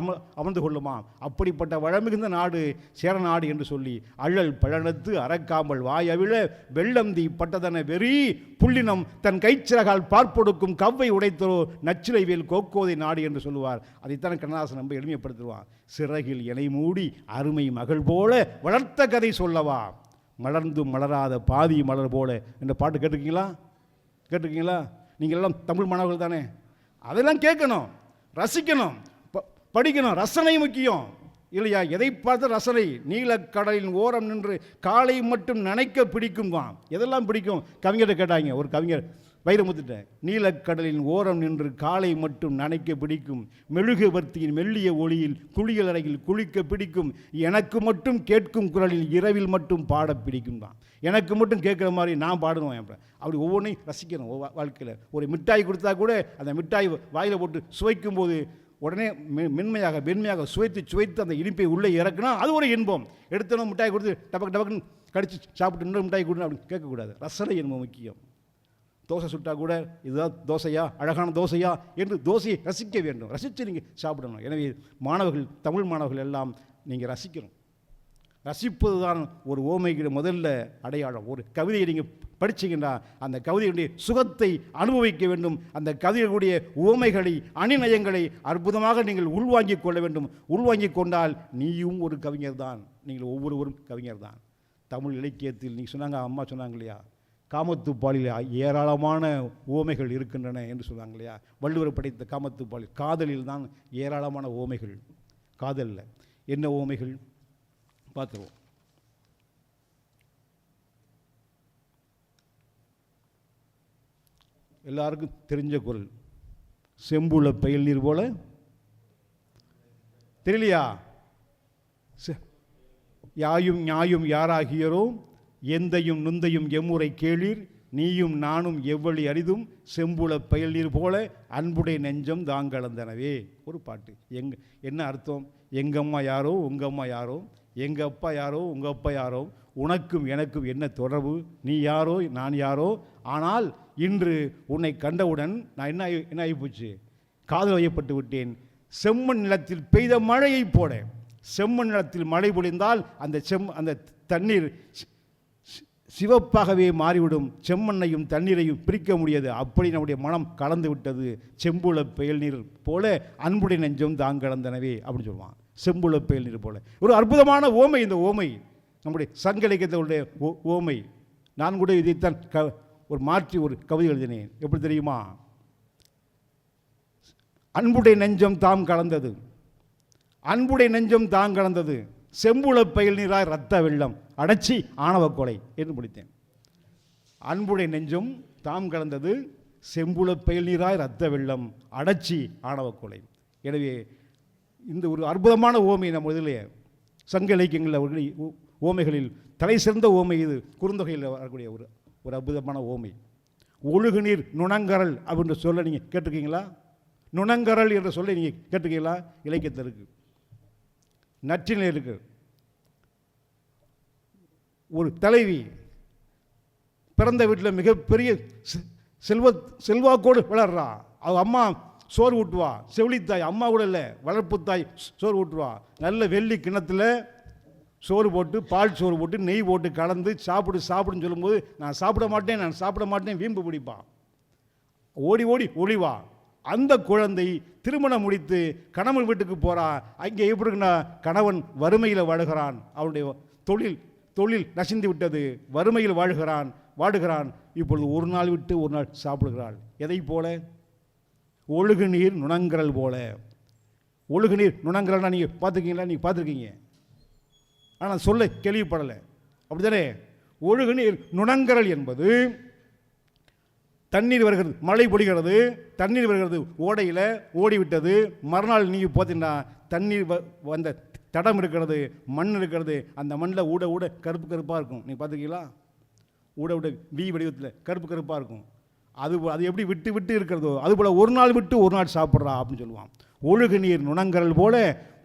[SPEAKER 4] அமர்ந்து கொள்ளுமா. அப்படிப்பட்ட வளமிகுந்த நாடு சேர நாடு என்று சொல்லி, அள்ளல் பழனத்து அறக்காம்பல் வாயவிழ வெள்ளந்தி பட்டதன வெறி புள்ளினம் தன் கைச்சிறகால் பார்ப்பொடுக்கும் கவ்வை உடைத்தரோ நச்சிலைவேல் கோக்கோதை நாடு என்று சொல்லுவார். அதைத்தான் கண்ணதாசன் ரொம்ப எளிமைப்படுத்துவான். சிறகில் இணை மூடி அருமை மகள் போல வளர்த்த கதை சொல்லவா, மலர்ந்து மலராத பாதி மலர் போல என்ற பாட்டு கேட்டிருக்கீங்களா? நீங்கள் எல்லாம் தமிழ் மாணவர்கள் தானே? அதெல்லாம் கேட்கணும், ரசிக்கணும், படிக்கணும். ரசனை முக்கியம் இல்லையா? எதை பார்த்த ரசனை. நீலக்கடலின் ஓரம் நின்று காலை மட்டும் நினைக்க பிடிக்கும் தான். எதெல்லாம் பிடிக்கும்? கவிஞர்கிட்ட கேட்டாங்க, ஒரு கவிஞர் வைரமுத்துட்ட, நீலக்கடலின் ஓரம் நின்று காலை மட்டும் நனைக்க பிடிக்கும், மெழுகுவர்த்தியின் மெல்லிய ஒளியில் குளியல் அறையில் குளிக்க பிடிக்கும், எனக்கு மட்டும் கேட்கும் குரலில் இரவில் மட்டும் பாட பிடிக்கும் தான். எனக்கு மட்டும் கேட்குற மாதிரி நான் பாடணும். அப்படி ஒவ்வொன்றையும் ரசிக்கணும். வாழ்க்கையில் ஒரு மிட்டாய் கொடுத்தா கூட அந்த மிட்டாய் வாயில் போட்டு சுவைக்கும் போது உடனே மென்மையாக சுவைத்து அந்த இனிப்பை உள்ளே இறக்குனா அது ஒரு இன்பம். எடுத்தனும் மிட்டாய் கொடுத்து டபக்குன்னு கடிச்சு சாப்பிட்டு இன்னொரு மிட்டாய் கொடுன்னு அப்படின்னு கேட்கக்கூடாது. ரசனை இன்பம் முக்கியம். தோசை சுட்டா கூட இதுதான் தோசையா, அழகான தோசையா என்று தோசையை ரசிக்க வேண்டும். ரசித்து நீங்கள் சாப்பிடணும். எனவே மாணவர்கள், தமிழ் மாணவர்கள் எல்லாம் நீங்கள் ரசிக்கணும். ரசிப்பது தான் ஒரு ஓமைக்கு முதல்ல அடையாளம். ஒரு கவிதையை நீங்கள் படிச்சிங்கன்னா அந்த கவிதையுடைய சுகத்தை அனுபவிக்க வேண்டும். அந்த கவிதைகளுடைய ஓமைகளை, அணிநயங்களை அற்புதமாக நீங்கள் உள்வாங்கிக் கொள்ள வேண்டும். உள்வாங்கிக் கொண்டால் நீயும் ஒரு கவிஞர் தான். நீங்கள் ஒவ்வொருவரும் கவிஞர் தான். தமிழ் இலக்கியத்தில் நீங்கள் சொன்னாங்க, அம்மா சொன்னாங்க இல்லையா, காமத்துப்பாலில் ஏராளமான ஓமைகள் இருக்கின்றன என்று சொன்னாங்க இல்லையா? வள்ளுவர் படைத்த காமத்துப்பாலில் காதலில் தான் ஏராளமான ஓமைகள். காதலில் என்ன ஓமைகள் பார்த்துருவோம். எல்லாருக்கும் தெரிஞ்ச குரல், செம்புல பெயல் நீர் போல. தெரியலையா? யாயும் ஞாயும் யாராகியரோ எந்தையும் நுந்தையும் எம்முறை கேளீர், நீயும் நானும் எவ்வளி அரிதும் செம்புல பெயல் நீர் போல அன்புடைய நெஞ்சம் தாங்கலந்தனவே. ஒரு பாட்டு. என்ன அர்த்தம்? எங்கள் அம்மா யாரோ உங்கள் அம்மா யாரோ, எங்கள் அப்பா யாரோ உங்கள் அப்பா யாரோ, உனக்கும் எனக்கும் என்ன தொடர்பு? நீ யாரோ நான் யாரோ, ஆனால் இன்று உன்னை கண்டவுடன் நான் என்ன ஆகிப்போச்சு? காதல் வயப்பட்டு விட்டேன். செம்மண் நிலத்தில் பெய்த மழையை போல. செம்மண் நிலத்தில் மழை பொழிந்தால் அந்த தண்ணீர் சிவப்பாகவே மாறிவிடும். செம்மண்ணையும் தண்ணீரையும் பிரிக்க முடியாது. அப்படி நம்முடைய மனம் கலந்து விட்டது. செம்புல பெயல் நீர் போல அன்புடைய நெஞ்சம் தான் கலந்தனவே அப்படின்னு சொல்லுவான். செம்புல பெயல் நீர் போல ஒரு அற்புதமான ஓமை. இந்த ஓமை நம்முடைய சங்க இலக்கியத்தினுடைய ஓமை. நான் கூட இதைத்தான் ஒரு மாற்றி ஒரு கவிதை எழுதினேன். எப்படி தெரியுமா? அன்புடைய நெஞ்சம் தாம் கலந்தது, அன்புடைய நெஞ்சம் தாம் கலந்தது, செம்புல பயில் நீராய் இரத்த வெள்ளம் அடைச்சி ஆணவ கொலை என்று முடித்தேன். அன்புடைய நெஞ்சம் தாம் கலந்தது, செம்புல பயில் நீராய் இரத்த வெள்ளம் அடைச்சி ஆணவ கொலை. எனவே இந்த ஒரு அற்புதமான ஓமை நம்ம இதிலே சங்க இலக்கியங்களில் ஓமைகளில் தலை சிறந்த ஓமை இது. குறுந்தொகையில் வரக்கூடிய ஒரு அற்புதமான ஓமை. ஒழுகுநீர் நுணங்கரல் அப்படின்ற சொல்ல நீங்கள் கேட்டிருக்கீங்களா? நுணங்கரல் என்ற சொல்லை நீங்கள் கேட்டிருக்கீங்களா? இலக்கியத்தில் இருக்குது, நற்றினில் இருக்குது. ஒரு தலைவி பிறந்த வீட்டில் மிகப்பெரிய செல்வாக்கோடு வளர்றா. அவள் அம்மா சோறு ஊட்டுவா, செவிலித்தாய், அம்மா கூட இல்லை வளர்ப்பு தாய் சோறு ஊட்டுவா. நல்ல வெள்ளி கிணத்துல சோறு போட்டு, பால் சோறு போட்டு, நெய் போட்டு கலந்து சாப்பிடுன்னு சொல்லும்போது நான் சாப்பிட மாட்டேன் வீம்பு பிடிப்பா. ஓடி ஓடி ஒளிவா. அந்த குழந்தை திருமணம் முடித்து கணவன் வீட்டுக்கு போகிறா. அங்கே எப்படி இருக்குன்னா, கணவன் வறுமையில் வாழுகிறான், அவனுடைய தொழில் நசிந்து விட்டது, வறுமையில் வாடுகிறான். இப்பொழுது ஒரு நாள் விட்டு ஒரு நாள் சாப்பிடுகிறாள். எதை போல? ஒழுகு நீர் நுணங்கரல் போல. ஒழுகு நீர் நுணங்கரல்னா நீங்கள் பார்த்துருக்கீங்களா? நீங்கள் பார்த்துருக்கீங்க, ஆனால் சொல்ல கேள்விப்படலை, அப்படி தானே? ஒழுகு நீர் நுணங்கரல் என்பது தண்ணீர் வருகிறது, மழை பொழிகிறது, தண்ணீர் வருகிறது, ஓடையில் ஓடிவிட்டது. மறுநாள் நீங்கள் பார்த்தீங்கன்னா தண்ணீர் வந்த தடம் இருக்கிறது, மண் இருக்கிறது. அந்த மண்ணில் ஊட கருப்பாக இருக்கும். நீங்கள் பார்த்துருக்கீங்களா? ஊட வி வடிவத்தில் கருப்பாக இருக்கும். அது எப்படி விட்டு இருக்கிறதோ அதுபோல் ஒரு நாள் விட்டு ஒரு நாள் சாப்பிட்றா அப்படின்னு சொல்லுவான். ஒழுகு நீர் நுணங்கரல் போல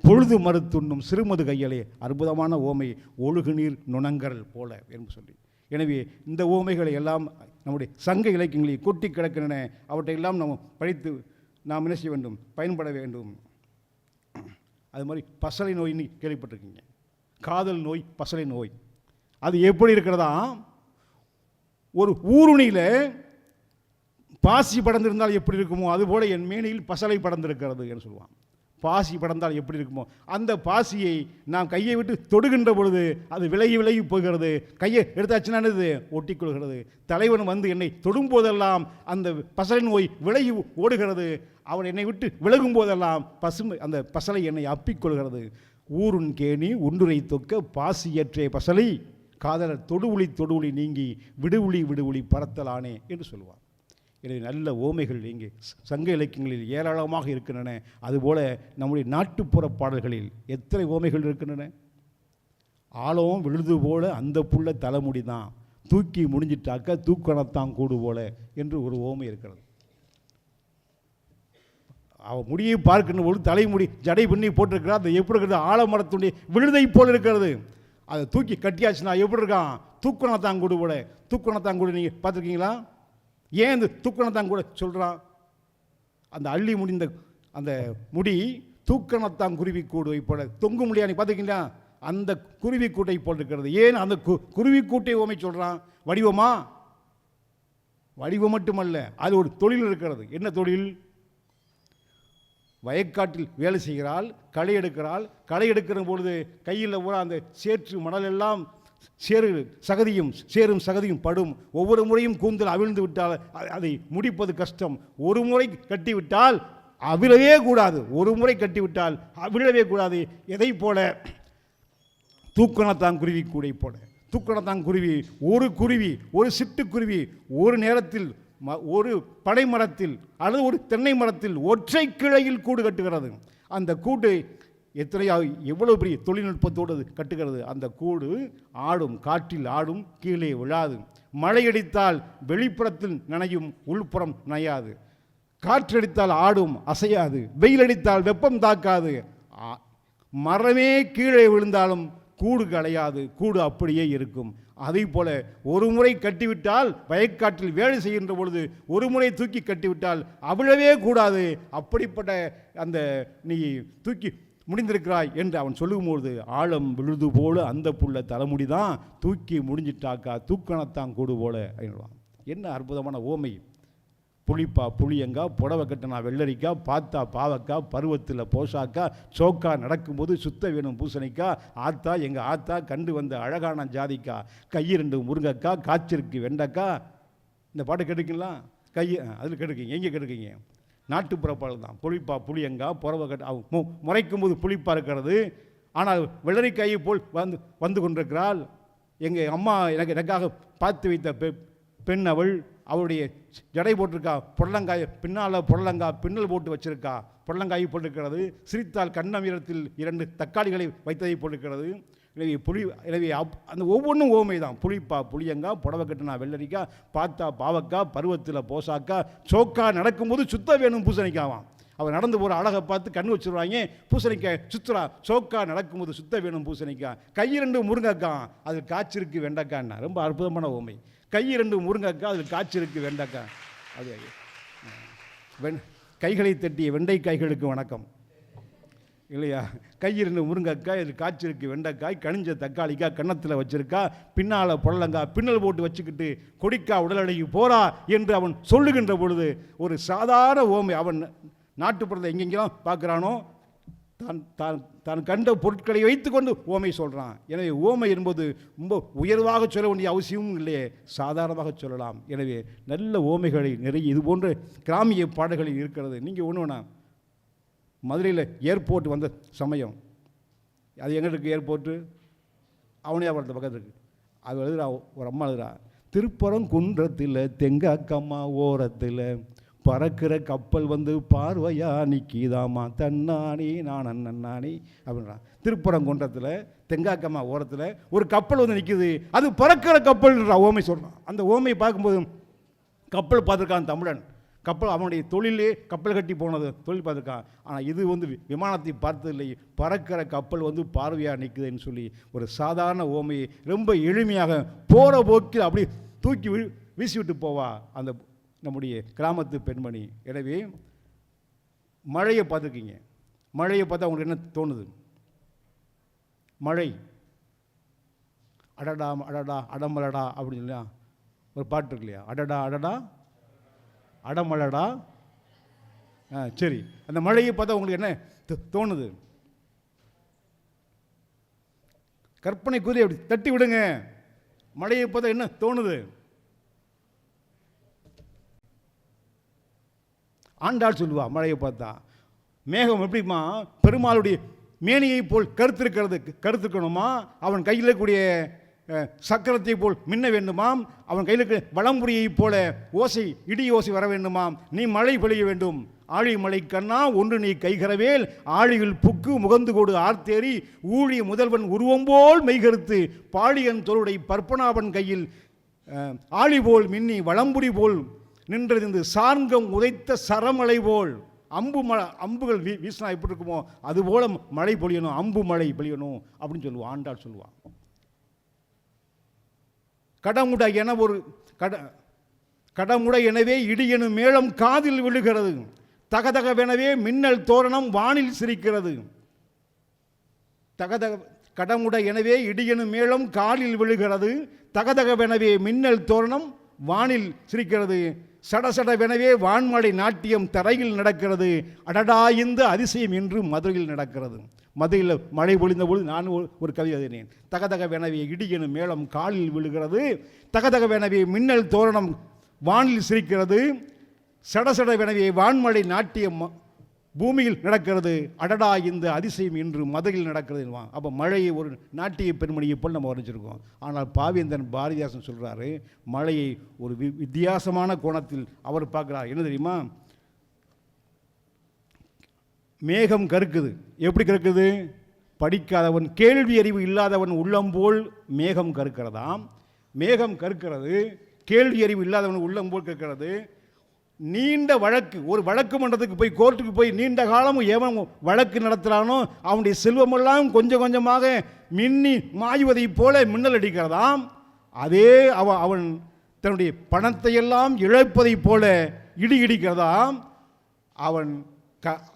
[SPEAKER 4] பொழுது மறுத்துண்ணும் சிறுமது கையலே. அற்புதமான ஓமை, ஒழுகு நீர் நுணங்கரல் போல என்று சொல்லி. எனவே இந்த ஓமைகளை எல்லாம் நம்முடைய சங்க இலக்கியங்களில் கொட்டி கிடக்கின்றன. அவற்றை எல்லாம் நாம் படித்து நாம் என்ன செய்ய வேண்டும்? பயன்பட வேண்டும். அது மாதிரி பசலை நோயின்னு கேள்விப்பட்டிருக்கீங்க. காதல் நோய், பசலை நோய். அது எப்படி இருக்கிறதா? ஒரு ஊருணியில் பாசி படர்ந்திருந்தால் எப்படி இருக்குமோ அதுபோல் என் மேனியில் பசலை படர்ந்திருக்கிறது என்று சொல்லுவான். பாசி படர்ந்தால் எப்படி இருக்குமோ அந்த பாசியை நாம் கையை விட்டு தொடுகின்ற பொழுது அது விலகி போகிறது. கையை எடுத்தாச்சுனானது ஒட்டிக்கொள்கிறது. தலைவன் வந்து என்னை தொடும்போதெல்லாம் அந்த பசலை நோய் விலகி ஓடுகிறது. அவன் என்னை விட்டு விலகும் போதெல்லாம் அந்த பசலை என்னை அப்பிக்கொள்கிறது. ஊருன் கேணி உண்டுரை தொக்க பாசியற்றே பசலை காதலர் தொடுவுளி நீங்கி விடுவுளி பறத்தலானே என்று சொல்லுவான். எனவே நல்ல ஓமைகள் இங்கே சங்க இலக்கியங்களில் ஏராளமாக இருக்கின்றன. அதுபோல் நம்முடைய நாட்டுப்புற பாடல்களில் எத்தனை ஓமைகள் இருக்கின்றன. ஆழம் விழுது போல அந்த புள்ள தலைமுடி தான், தூக்கி முடிஞ்சிட்டாக்க தூக்கணத்தான் கூடு போல என்று ஒரு ஓமை இருக்கிறது. அவன் முடியை பார்க்கின்ற பொழுது தலைமுடி ஜடை பண்ணி போட்டிருக்கிறார். அது எப்படி இருக்கிறது? ஆலமரத்துடைய விழுதை போல் இருக்கிறது. அதை தூக்கி கட்டியாச்சுன்னா எப்படி இருக்கான்? தூக்கணத்தான் கூடு போல. தூக்கணத்தான் கூடு நீங்கள் பார்த்துருக்கீங்களா? ஏன் இந்த தூக்கணத்தான் கூட சொல்கிறான்? அந்த அள்ளி முடிந்த அந்த முடி தூக்கணத்தான் குருவி கூடை போல தொங்கு முடியா. நீ பார்த்துருக்கீங்களா? அந்த குருவி கூட்டை போல் இருக்கிறது. ஏன் அந்த குருவி கூட்டை ஓமை சொல்கிறான்? வடிவம் மட்டுமல்ல, அது ஒரு தொழில் இருக்கிறது. என்ன தொழில்? வயக்காட்டில் வேலை செய்கிறாள், களை எடுக்கிற பொழுது கையில் பூரா அந்த சேற்று மணல் எல்லாம் சேரும் சகதியும் படும். ஒவ்வொரு முறையும் கூந்தல் அவிழ்ந்து விட்டால் அதை முடிப்பது கஷ்டம். ஒரு முறை கட்டிவிட்டால் அவிழவே கூடாது. ஒரு முறை கட்டிவிட்டால் அவிழவே கூடாது. எதை போல? தூக்கணத்தான் குருவி கூடை போல. தூக்கணத்தான் குருவி, ஒரு சிட்டுக்குருவி ஒரு நேரத்தில் ஒரு பனை மரத்தில் அல்லது ஒரு தென்னை மரத்தில் ஒற்றை கிளையில் கூடு கட்டுகிறது. அந்த கூடு எவ்வளவு பெரிய தொழில்நுட்பத்தோடு அது கட்டுகிறது. அந்த கூடு ஆடும், காற்றில் ஆடும், கீழே விழாது. மழையடித்தால் வெளிப்புறத்தில் நனையும், உள்புறம் நனையாது. காற்றடித்தால் ஆடும், அசையாது. வெயில் அடித்தால் வெப்பம் தாக்காது. மரமே கீழே விழுந்தாலும் கூடு களையாது, கூடு அப்படியே இருக்கும். அதை போல ஒரு முறை கட்டிவிட்டால் வயக்காட்டில் வேலை செய்கின்ற பொழுது ஒரு முறை தூக்கி கட்டிவிட்டால் அவிழவே கூடாது. அப்படிப்பட்ட அந்த நீ தூக்கி முடிந்திருக்கிறாய் என்று அவன் சொல்லும்போது ஆழம் விழுது போல அந்த புள்ள தலைமுடிதான் தூக்கி முடிஞ்சிட்டாக்கா தூக்கணத்தான் கூடு போல அப்படின்வான். என்ன அற்புதமான ஓமை! புளிப்பா புளியங்கா, புடவை கட்டினா வெள்ளரிக்கா, பார்த்தா பாவக்கா, பருவத்தில் போஷாக்கா, சோக்கா நடக்கும்போது சுத்த வேணும் பூசணிக்கா, ஆத்தா எங்கள் ஆத்தா கண்டு வந்த அழகான ஜாதிக்கா, கையிரண்டு முருங்கக்கா, காய்ச்சிருக்கு வெண்டைக்கா. இந்த பாட்டு கேட்டுக்கீங்களா? அதில் கேட்டுருக்கீங்க. எங்கே கேட்டுருக்கீங்க? நாட்டுப்புற பாடல் தான். புளிப்பா புளியங்கா புறவ முறைக்கும் போது புளிப்பாக இருக்கிறது. ஆனால் வெள்ளரிக்காயை போல் வந்து கொண்டிருக்கிறாள். எங்கள் அம்மா எனக்காக பார்த்து வைத்த பெண் அவளுடைய ஜடை போட்டிருக்கா, புடலங்காய் பின்னால் புடலங்காய் பின்னல் போட்டு வச்சிருக்கா, புடலங்காய் போட்டிருக்கிறது. சிரித்தால் கண்ணமீரத்தில் 2 தக்காளிகளை வைத்ததை போட்டிருக்கிறது. எனவே அந்த ஒவ்வொன்றும் ஓமை தான். புளிப்பா புளியங்கா புடவை கட்டுனா வெள்ளரிக்கா, பார்த்தா பாவக்கா, பருவத்தில் போசாக்கா, சோக்கா நடக்கும்போது சுத்த வேணும் பூசணிக்காவான். அவன் நடந்து போகிற அழகை பார்த்து கண் வச்சுருவாங்க. பூசணிக்காய் சுற்றுறா, சோக்கா நடக்கும்போது சுத்த வேணும் பூசணிக்காய். கை 2 முருங்கக்கா, அதில் காய்ச்சிருக்கு வெண்டைக்கான்னா. ரொம்ப அற்புதமான ஓமை. கை 2 முருங்கக்கா, அதில் காய்ச்சிருக்கு வெண்டைக்காய். அது கைகளை தட்டிய வெண்டைக்காய்களுக்கு வணக்கம் இல்லையா? கை 2 முருங்கக்காய், அதில் காய்ச்சிருக்கு வெண்டைக்காய், கனிஞ்ச தக்காளிக்காய் கன்னத்தில் வச்சிருக்கா, பின்னால் புடலங்காய் பின்னல் போட்டு வச்சுக்கிட்டு கொடிக்கா உடலடங்கி போறா என்று அவன் சொல்லுகின்ற பொழுது ஒரு சாதாரண ஓமை. அவன் நாட்டுப்புறத்தை எங்கெங்கெல்லாம் பார்க்குறானோ தான் கண்ட பொருட்களை வைத்துக்கொண்டு ஓமை சொல்கிறான். எனவே ஓமை என்பது ரொம்ப உயர்வாக சொல்ல வேண்டிய அவசியமும் இல்லையே, சாதாரணமாக சொல்லலாம். எனவே நல்ல ஓமைகளை நிறைய இது போன்ற கிராமிய பாடல்களில் இருக்கிறது. நீங்கள் ஒன்று வேணா மதுரையில் ஏர்போர்ட் வந்த சமயம், அது எங்கே இருக்குது ஏர்போர்ட்டு? அவனியாபுரத்து பக்கத்தில் இருக்குது. அது எழுதுறா, ஒரு அம்மா எழுதுறா, திருப்பரங்குன்றத்தில் தெங்காக்கம்மா ஓரத்தில் பறக்கிற கப்பல் வந்து பார்வையா நிற்கிதாமா தன்னானி நான் நன்னானி அப்படின்றான். திருப்பரங்குன்றத்தில் தெங்காக்கம்மா ஓரத்தில் ஒரு கப்பல் வந்து நிற்கிது, அது பறக்கிற கப்பல்ன்ற ஓமை சொல்கிறான். அந்த ஓமையை பார்க்கும்போது கப்பல் பார்த்துருக்கான் தமிழன். கப்பல் அவனுடைய தொழிலே கப்பல் கட்டி போனது தொழில் பார்த்துருக்கான். ஆனால் இது வந்து விமானத்தை பார்த்ததில்லை, பறக்கிற கப்பல் வந்து பார்வையாக நிற்குதுன்னு சொல்லி ஒரு சாதாரண ஓமையை ரொம்ப எளிமையாக போகிற போக்கில் அப்படி தூக்கி வீசிவிட்டு போவா அந்த நம்முடைய கிராமத்து பெண்மணி. எனவே மழையை பார்த்துருக்கீங்க. மழையை பார்த்தா உங்களுக்கு என்ன தோணுது? மழை அடடா அடடா அடமலடா அப்படின்னு சொல்லி ஒரு பாட்டு இருக்கு இல்லையா? அடடா அடடா அடமலடா. சரி, அந்த மழையை பார்த்தா உங்களுக்கு என்ன தோணுது? கற்பனை கூறி அப்படி தட்டி விடுங்க. மழையை பார்த்தா என்ன தோணுது? ஆண்டாள் சொல்லுவா மழையை பார்த்தா, மேகம் எப்படிமா பெருமாளுடைய மேனியை போல் கருத்திருக்கணுமா, அவன் கையில் இருக்கக்கூடிய சக்கரத்தை போல் மின்ன வேண்டுமாம், அவன் கையில் இருக்கிற வளம்புரியை போல ஓசை இடி ஓசை வர வேண்டுமாம், நீ மழை பொழிய வேண்டும். ஆழி மலை கண்ணா ஒன்று நீ கைகரவேல், ஆழியில் புக்கு முகந்து கொடு ஆர்த்தேரி, ஊழிய முதல்வன் உருவம்போல் மெய்கருத்து, பாழியன் தொருடை பற்பனாவன் கையில் ஆழி போல் மின்னி வளம்புரி போல் நின்றது சார்கம் உதைத்த சரமலை போல், அம்புகள் வீசினா எப்படி இருக்குமோ அதுபோல மழை பொழியணும், அம்பு மழை பொழியணும் அப்படின்னு சொல்லுவான். ஆண்டாள் சொல்லுவான். கடமுடை என ஒரு கடமுடை எனவே இடியெனும் மேளம் காதில் விழுகிறது, தகதகவெனவே மின்னல் தோரணம் வானில் சிரிக்கிறது. கடமுடை எனவே இடியெனும் மேளம் காலில் விழுகிறது, தகதகவெனவே மின்னல் தோரணம் வானில் சிரிக்கிறது, சடசடவெனவே வான்மழை நாட்டியம் தரையில் நடக்கிறது, அடடா இந்த அதிசயம் என்று மதுரையில் நடக்கிறது. மதுரையில் மழை பொழிந்த பொழுது நான் ஒரு கவிதை எழுதினேன். தகதகவெனவே இடியெனும் மேளம் காலில் விழுகிறது, தகதகவெனவே மின்னல் தோரணம் வானில் சிரிக்கிறது, சடசடவெனவே வான்மழை நாட்டியம் பூமியில் நடக்கிறது, அடடா இந்த அதிசயம் என்று மதுரையில் நடக்கிறது. அப்போ மழையை ஒரு நாட்டிய பெண்மணியை போல் நம்ம வரைஞ்சிருக்கோம். ஆனால் பாவேந்தன் பாரதிதாசன் சொல்கிறாரு, மழையை ஒரு வித்தியாசமான கோணத்தில் அவர் பார்க்குறார். என்ன தெரியுமா? மேகம் கருக்குது. எப்படி கருக்குது? படிக்காதவன் கேள்வி அறிவு இல்லாதவன் உள்ளம்போல் மேகம் கருக்கிறதாம். மேகம் கருக்கிறது, கேள்வி அறிவு இல்லாதவன் உள்ளம்போல் கருக்கிறது. நீண்ட வழக்கு, ஒரு வழக்கு மன்றத்துக்கு போய் கோர்ட்டுக்கு போய் நீண்ட காலமும் எவன் வழக்கு நடத்துகிறானோ அவனுடைய செல்வமெல்லாம் கொஞ்சம் கொஞ்சமாக மின்னி மாய்வதைப் போல மின்னல் அடிக்கிறதாம். அதே அவன் தன்னுடைய பணத்தையெல்லாம் இழப்பதைப் போல இடி இடிக்கிறதாம். அவன்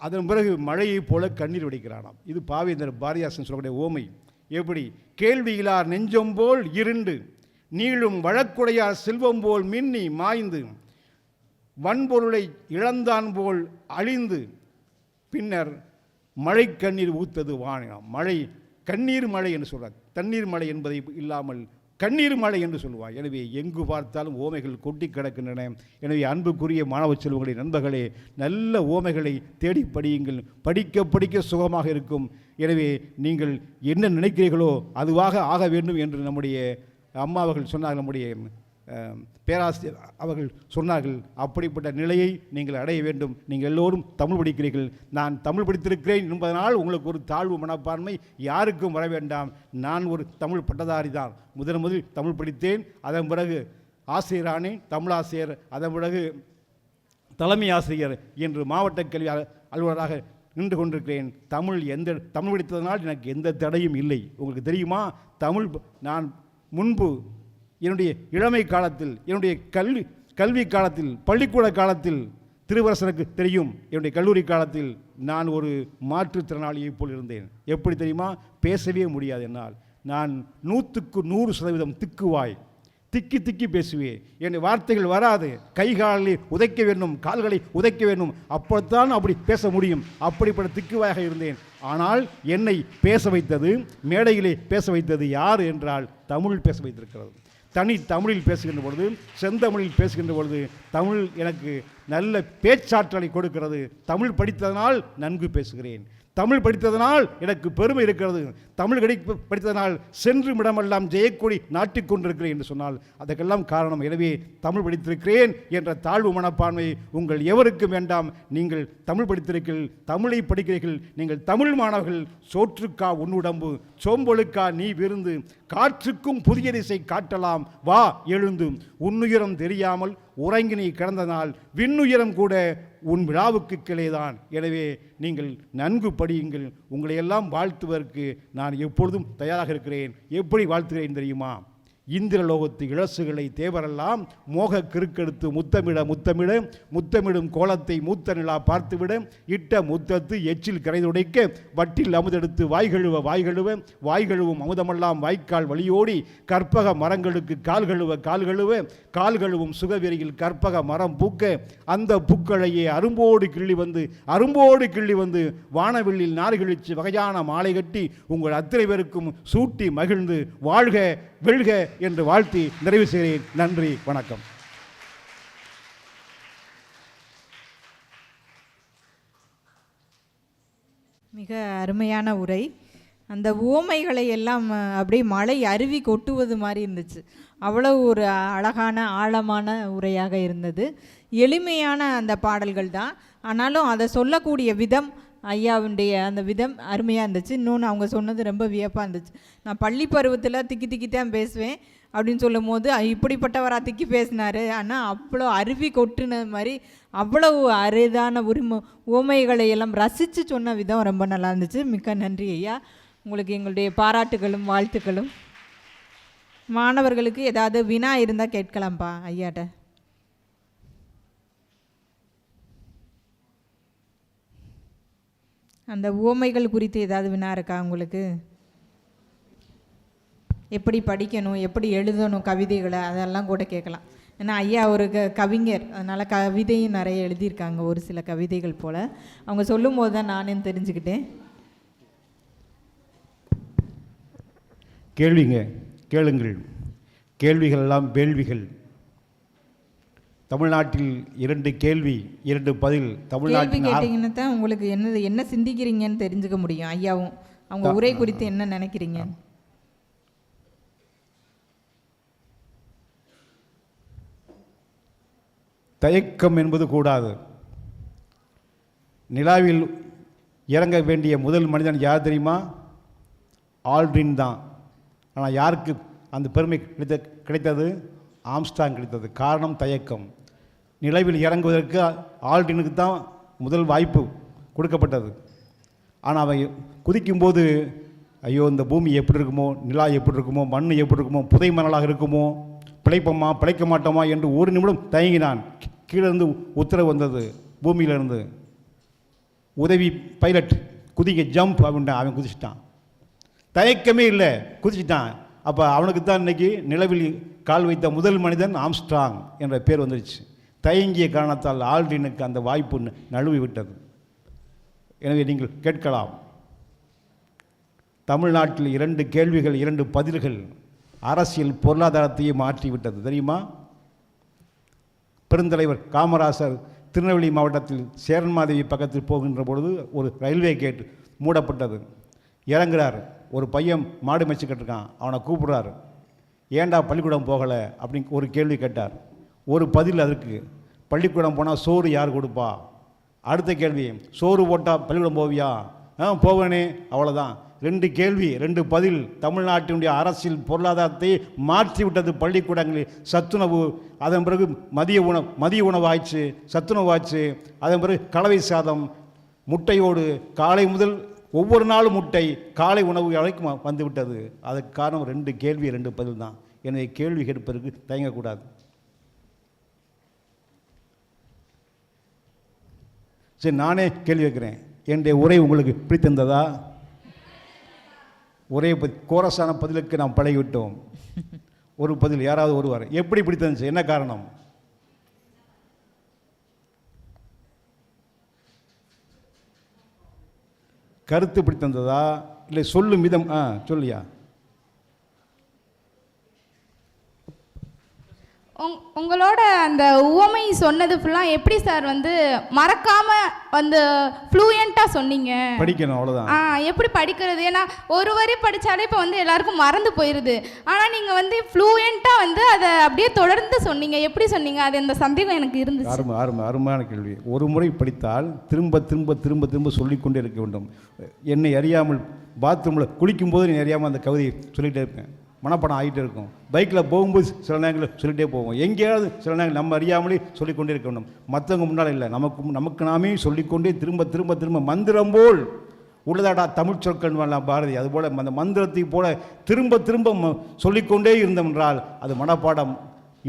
[SPEAKER 4] அதன் பிறகு மழையைப் போல கண்ணீர் வடிக்கிறானாம். இது பாவேந்தர் பாரதிதாசன் சொல்லக்கூடிய ஓமை. எப்படி? கேள்வியிலார் நெஞ்சம் போல் இருண்டு, நீளும் வழக்குடையார் செல்வம் போல் மின்னி மாய்ந்து, வன்பொருளை இழந்தான் போல் அழிந்து, பின்னர் மழை கண்ணீர் ஊத்தது வானினாம். மழை கண்ணீர் மழை என்று சொல்கிறார். தண்ணீர் மழை என்பதை இல்லாமல் கண்ணீர் மழை என்று சொல்லுவார். எனவே எங்கு பார்த்தாலும் ஓமைகள் கொட்டி கிடக்கின்றன. எனவே அன்புக்குரிய மாணவ செல்வங்களே, நண்பர்களே, நல்ல ஓமைகளை தேடி படியுங்கள். படிக்க படிக்க சுகமாக இருக்கும். எனவே நீங்கள் என்ன நினைக்கிறீர்களோ அதுவாக ஆக வேண்டும் என்று நம்முடைய அம்மா அவர்கள் சொன்னார்கள், நம்முடைய பேராசிரியர் அவர்கள் சொன்னார்கள். அப்படிப்பட்ட நிலையை நீங்கள் அடைய வேண்டும். நீங்கள் எல்லோரும் தமிழ் படிக்கிறீர்கள். நான் தமிழ் படித்திருக்கிறேன் என்பதனால் உங்களுக்கு ஒரு தாழ்வு மனப்பான்மை யாருக்கும் வர வேண்டாம். நான் ஒரு தமிழ் பட்டதாரி தான். முதலில் தமிழ் படித்தேன். அதன் பிறகு ஆசிரியரானேன், தமிழாசிரியர். அதன் பிறகு தலைமை ஆசிரியர் என்று மாவட்ட கல்வி அலுவலராக நின்று கொண்டிருக்கிறேன். தமிழ் படித்ததனால் எனக்கு எந்த தடையும் இல்லை. உங்களுக்கு தெரியுமா, தமிழ் நான் முன்பு என்னுடைய இளமை காலத்தில், என்னுடைய கல்வி காலத்தில், பள்ளிக்கூட காலத்தில், திருவரசனுக்கு தெரியும், என்னுடைய கல்லூரி காலத்தில் நான் ஒரு மாற்றுத்திறனாளியைப் போல் இருந்தேன். எப்படி தெரியுமா? பேசவே முடியாது என்னால். நான் 100% திக்குவாய், திக்கி திக்கி பேசுவேன். என் வார்த்தைகள் வராது. கைகாலை உதைக்க வேண்டும், கால்களை உதைக்க வேண்டும். அப்போத்தான் அப்படி பேச முடியும். அப்படிப்பட்ட திக்குவாயாக இருந்தேன். ஆனால் என்னை பேச வைத்தது, மேடையிலே பேச வைத்தது யார் என்றால் தமிழ் பேச வைத்திருக்கிறது. தனி தமிழில் பேசுகின்ற பொழுது, செந்தமிழில் பேசுகின்ற பொழுது தமிழ் எனக்கு நல்ல பேச்சாற்றலை கொடுக்கிறது. தமிழ் படித்ததனால் நன்கு பேசுகிறேன். தமிழ் படித்ததனால் எனக்கு பெருமை இருக்கிறது. தமிழ் படித்ததனால் சென்று இடமெல்லாம் ஜெயக்கொடி நாட்டிக் கொண்டிருக்கிறேன் என்று சொன்னால் அதற்கெல்லாம் காரணம். எனவே தமிழ் படித்திருக்கிறேன் என்ற தாழ்வு மனப்பான்மை உங்கள் எவருக்கும் வேண்டாம். நீங்கள் தமிழ் படித்திருக்கிறீர்கள், தமிழை படிக்கிறீர்கள். நீங்கள் தமிழ் மாணவர்கள். சோற்றுக்கா உன்னுடம்பு, சோம்பொழுக்கா நீ விருந்து, காற்றுக்கும் புதிய திசை காட்டலாம் வா எழுந்து, உன்னுயிரம் தெரியாமல் உறங்கி நீ கிடந்த நாள் விண்ணுயரம் கூட உன் விழாவுக்கு கிளைதான். எனவே நீங்கள் நன்கு படியுங்கள். உங்களையெல்லாம் வாழ்த்துவதற்கு நான் எப்பொழுதும் தயாராக இருக்கிறேன். எப்படி வாழ்த்துகிறேன் தெரியுமா? இந்திரலோகத்து இளசுகளை தேவரெல்லாம் மோக கிறுக்கெடுத்து முத்தமிடும் கோலத்தை மூத்த நிலா பார்த்துவிட இட்ட முத்தத்து எச்சில் கரைதுடைக்க வட்டில் அமுதெடுத்து வாய்கழுவும் அமுதமெல்லாம் வாய்க்கால் வழியோடி கற்பக மரங்களுக்கு கால்கழுவும் சுகவெறியில் கற்பக மரம் பூக்க அந்த பூக்களையே அரும்போடு கிள்ளி வந்து வானவெளியில் நார்கிழிச்சு வகையான மாலை கட்டி உங்கள் அத்தனை பேருக்கும் சூட்டி மகிழ்ந்து வாழ்க வெல்க என்று வாழ்த்தி நிறைவு செய்கிறேன். நன்றி, வணக்கம்.
[SPEAKER 1] மிக அருமையான உரை. அந்த ஓமைகளை எல்லாம் அப்படியே மழை அருவி கொட்டுவது மாதிரி இருந்துச்சு. அவ்வளோ ஒரு அழகான ஆழமான உரையாக இருந்தது. எளிமையான அந்த பாடல்கள் தான், ஆனாலும் அதை சொல்லக்கூடிய விதம், ஐயாவுடைய அந்த விதம் அருமையாக இருந்துச்சு. இன்னொன்று அவங்க சொன்னது ரொம்ப வியப்பாக இருந்துச்சு. நான் பள்ளி பருவத்தில் திக்கி தான் பேசுவேன் அப்படின்னு சொல்லும் போது இப்படிப்பட்டவராக திக்கி பேசினார். ஆனால் அவ்வளோ அருவி கொட்டுன மாதிரி அவ்வளவு அரிதான ஓமைகளை எல்லாம் ரசித்து சொன்ன விதம் ரொம்ப நல்லா இருந்துச்சு. மிக்க நன்றி ஐயா. உங்களுக்கு எங்களுடைய பாராட்டுகளும் வாழ்த்துக்களும். மாணவர்களுக்கு ஏதாவது வினா இருந்தால் கேட்கலாம்ப்பா ஐயாட்ட. அந்த ஓமைகள் குறித்து ஏதாவது வினா இருக்கா உங்களுக்கு? எப்படி படிக்கணும், எப்படி எழுதணும் கவிதைகளை, அதெல்லாம் கூட கேட்கலாம். ஏன்னா ஐயா ஒரு கவிஞர், அதனால் கவிதையும் நிறைய எழுதியிருக்காங்க, ஒரு சில கவிதைகள் போல். அவங்க சொல்லும் போது தான் நானே தெரிஞ்சுக்கிட்டேன்.
[SPEAKER 4] கேளுங்கள். கேள்விகள் எல்லாம் வேள்விகள். தமிழ்நாட்டில் 2 கேள்வி 2 பதில். தமிழ்நாட்டில்
[SPEAKER 1] கேட்டீங்கன்னா தான் உங்களுக்கு என்ன சிந்திக்கிறீங்கன்னு தெரிஞ்சுக்க முடியும். ஐயாவும் அவங்க உரை குறித்து என்ன நினைக்கிறீங்க?
[SPEAKER 4] தயக்கம் என்பது கூடாது. நிலாவில் இறங்க வேண்டிய முதல் மனிதன் யார் தெரியுமா? ஆல்ட்ரின் தான். ஆனால் யாருக்கு அந்த பெருமை கிடைத்தது? ஆம்ஸ்ட்ராங் கிடைத்தது. காரணம் தயக்கம். நிலவில் இறங்குவதற்கு ஆல்ட்ரினுக்கு தான் முதல் வாய்ப்பு கொடுக்கப்பட்டது. ஆனால் அவன் குதிக்கும்போது ஐயோ இந்த பூமி எப்படி இருக்குமோ, நிலா எப்படி இருக்குமோ, மண் எப்படி இருக்குமோ, புதை மணலாக இருக்குமோ, பிழைப்போமா பிழைக்க மாட்டோமா என்று ஒரு நிமிடம் தயங்கினான். கீழேருந்து உத்தரவு வந்தது பூமியிலிருந்து, உதவி பைலட் குதிங்க ஜம்ப் அப்படின்ட்டான். அவன் குதிச்சிட்டான். தயக்கமே இல்லை, குதிச்சிட்டான். அப்போ அவனுக்கு தான் இன்றைக்கி நிலவில் கால் வைத்த முதல் மனிதன் ஆம்ஸ்ட்ராங் என்ற பேர் வந்துடுச்சு. தயங்கிய காரணத்தால் ஆல்ட்ரினுக்கு அந்த வாய்ப்பு நழுவி விட்டது. எனவே நீங்கள் கேட்கலாம், தமிழ்நாட்டில் 2 கேள்விகள் 2 பதில்கள். அரசியல் பொருளாதாரத்தையே மாற்றிவிட்டது தெரியுமா? பெருந்தலைவர் காமராசர் திருநெல்வேலி மாவட்டத்தில் சேரன்மாதேவி பக்கத்தில் போகின்ற பொழுது ஒரு ரயில்வே கேட் மூடப்பட்டது. இறங்குறார், ஒரு பையன் மாடு மேய்ச்சிக்கிட்டு இருக்கான், அவனை கூப்பிடுறாரு, ஏன்டா பள்ளிக்கூடம் போகலை அப்படின்னு ஒரு கேள்வி கேட்டார். ஒரு பதில் அதற்கு, பள்ளிக்கூடம் போனால் சோறு யார் கொடுப்பா? அடுத்த கேள்வி, சோறு போட்டால் பள்ளிக்கூடம் போவியா? போவேனே. அவ்வளோதான். 2 கேள்வி 2 பதில். தமிழ்நாட்டினுடைய அரசியல் பொருளாதாரத்தை மாற்றிவிட்டது. பள்ளிக்கூடங்களில் சத்துணவு, அதன் பிறகு மதிய உணவு ஆயிடுச்சு, சத்துணவு ஆச்சு, அதன் பிறகு கலவை சாதம், முட்டையோடு காலை முதல் ஒவ்வொரு நாளும் முட்டை, காலை உணவு வரைக்கும் வந்துவிட்டது. அதுக்கு காரணம் 2 கேள்வி 2 பதில் தான். எனவே கேள்வி கேட்பதற்கு தயங்கக்கூடாது. சரி, நானே கேள்வி கேட்குறேன். என்னுடைய உரை உங்களுக்கு பிடித்திருந்ததா? ஒரே கோரஸான பதிலுக்கு நாம் பழகிவிட்டோம். ஒரு பதில் யாராவது ஒருவர் எப்படி பிடித்திருந்துச்சு? என்ன காரணம்? கருத்து பிடித்திருந்ததா இல்லை சொல்லும் விதம்? சொல்லியா?
[SPEAKER 5] உங்களோட அந்த உவமை சொன்னது ஃபுல்லாக எப்படி சார் வந்து மறக்காமல் வந்து ஃப்ளூயண்ட்டாக சொன்னீங்க?
[SPEAKER 4] படிக்கணும், அவ்வளோதான்.
[SPEAKER 5] எப்படி படிக்கிறது? ஏன்னா ஒரு வரி படித்தாலே இப்போ வந்து எல்லாருக்கும் மறந்து போயிடுது. ஆனால் நீங்கள் வந்து ஃப்ளூயண்ட்டாக வந்து அதை அப்படியே தொடர்ந்து சொன்னீங்க. எப்படி சொன்னீங்க? அது அந்த சந்தேகம் எனக்கு இருந்துச்சு.
[SPEAKER 4] அருமையான கேள்வி. ஒரு முறை படித்தால் திரும்ப திரும்ப திரும்ப திரும்ப சொல்லிக்கொண்டே இருக்க வேண்டும். என்னை அறியாமல் பாத்ரூமில் குளிக்கும்போது நீ அறியாமல் அந்த கவிதையை சொல்லிகிட்டே இருப்பேன். மனப்படம் ஆகிட்டே இருக்கும். பைக்கில் போகும்போது சில நேரங்களில் சொல்லிகிட்டே போவோம். எங்கேயாவது சில நேரங்கள் நம்ம அறியாமலே சொல்லிக்கொண்டே இருக்க வேண்டும். மற்றவங்க முன்னால் இல்லை, நமக்கு நாமே சொல்லிக்கொண்டே திரும்ப திரும்ப திரும்ப மந்திரம் போல் உள்ளதாடா தமிழ் சொற்கள் வரலாம் பாரதி. அதுபோல் அந்த மந்திரத்தை போல திரும்ப திரும்ப சொல்லிக்கொண்டே இருந்தோம் என்றால் அது மனப்பாடம்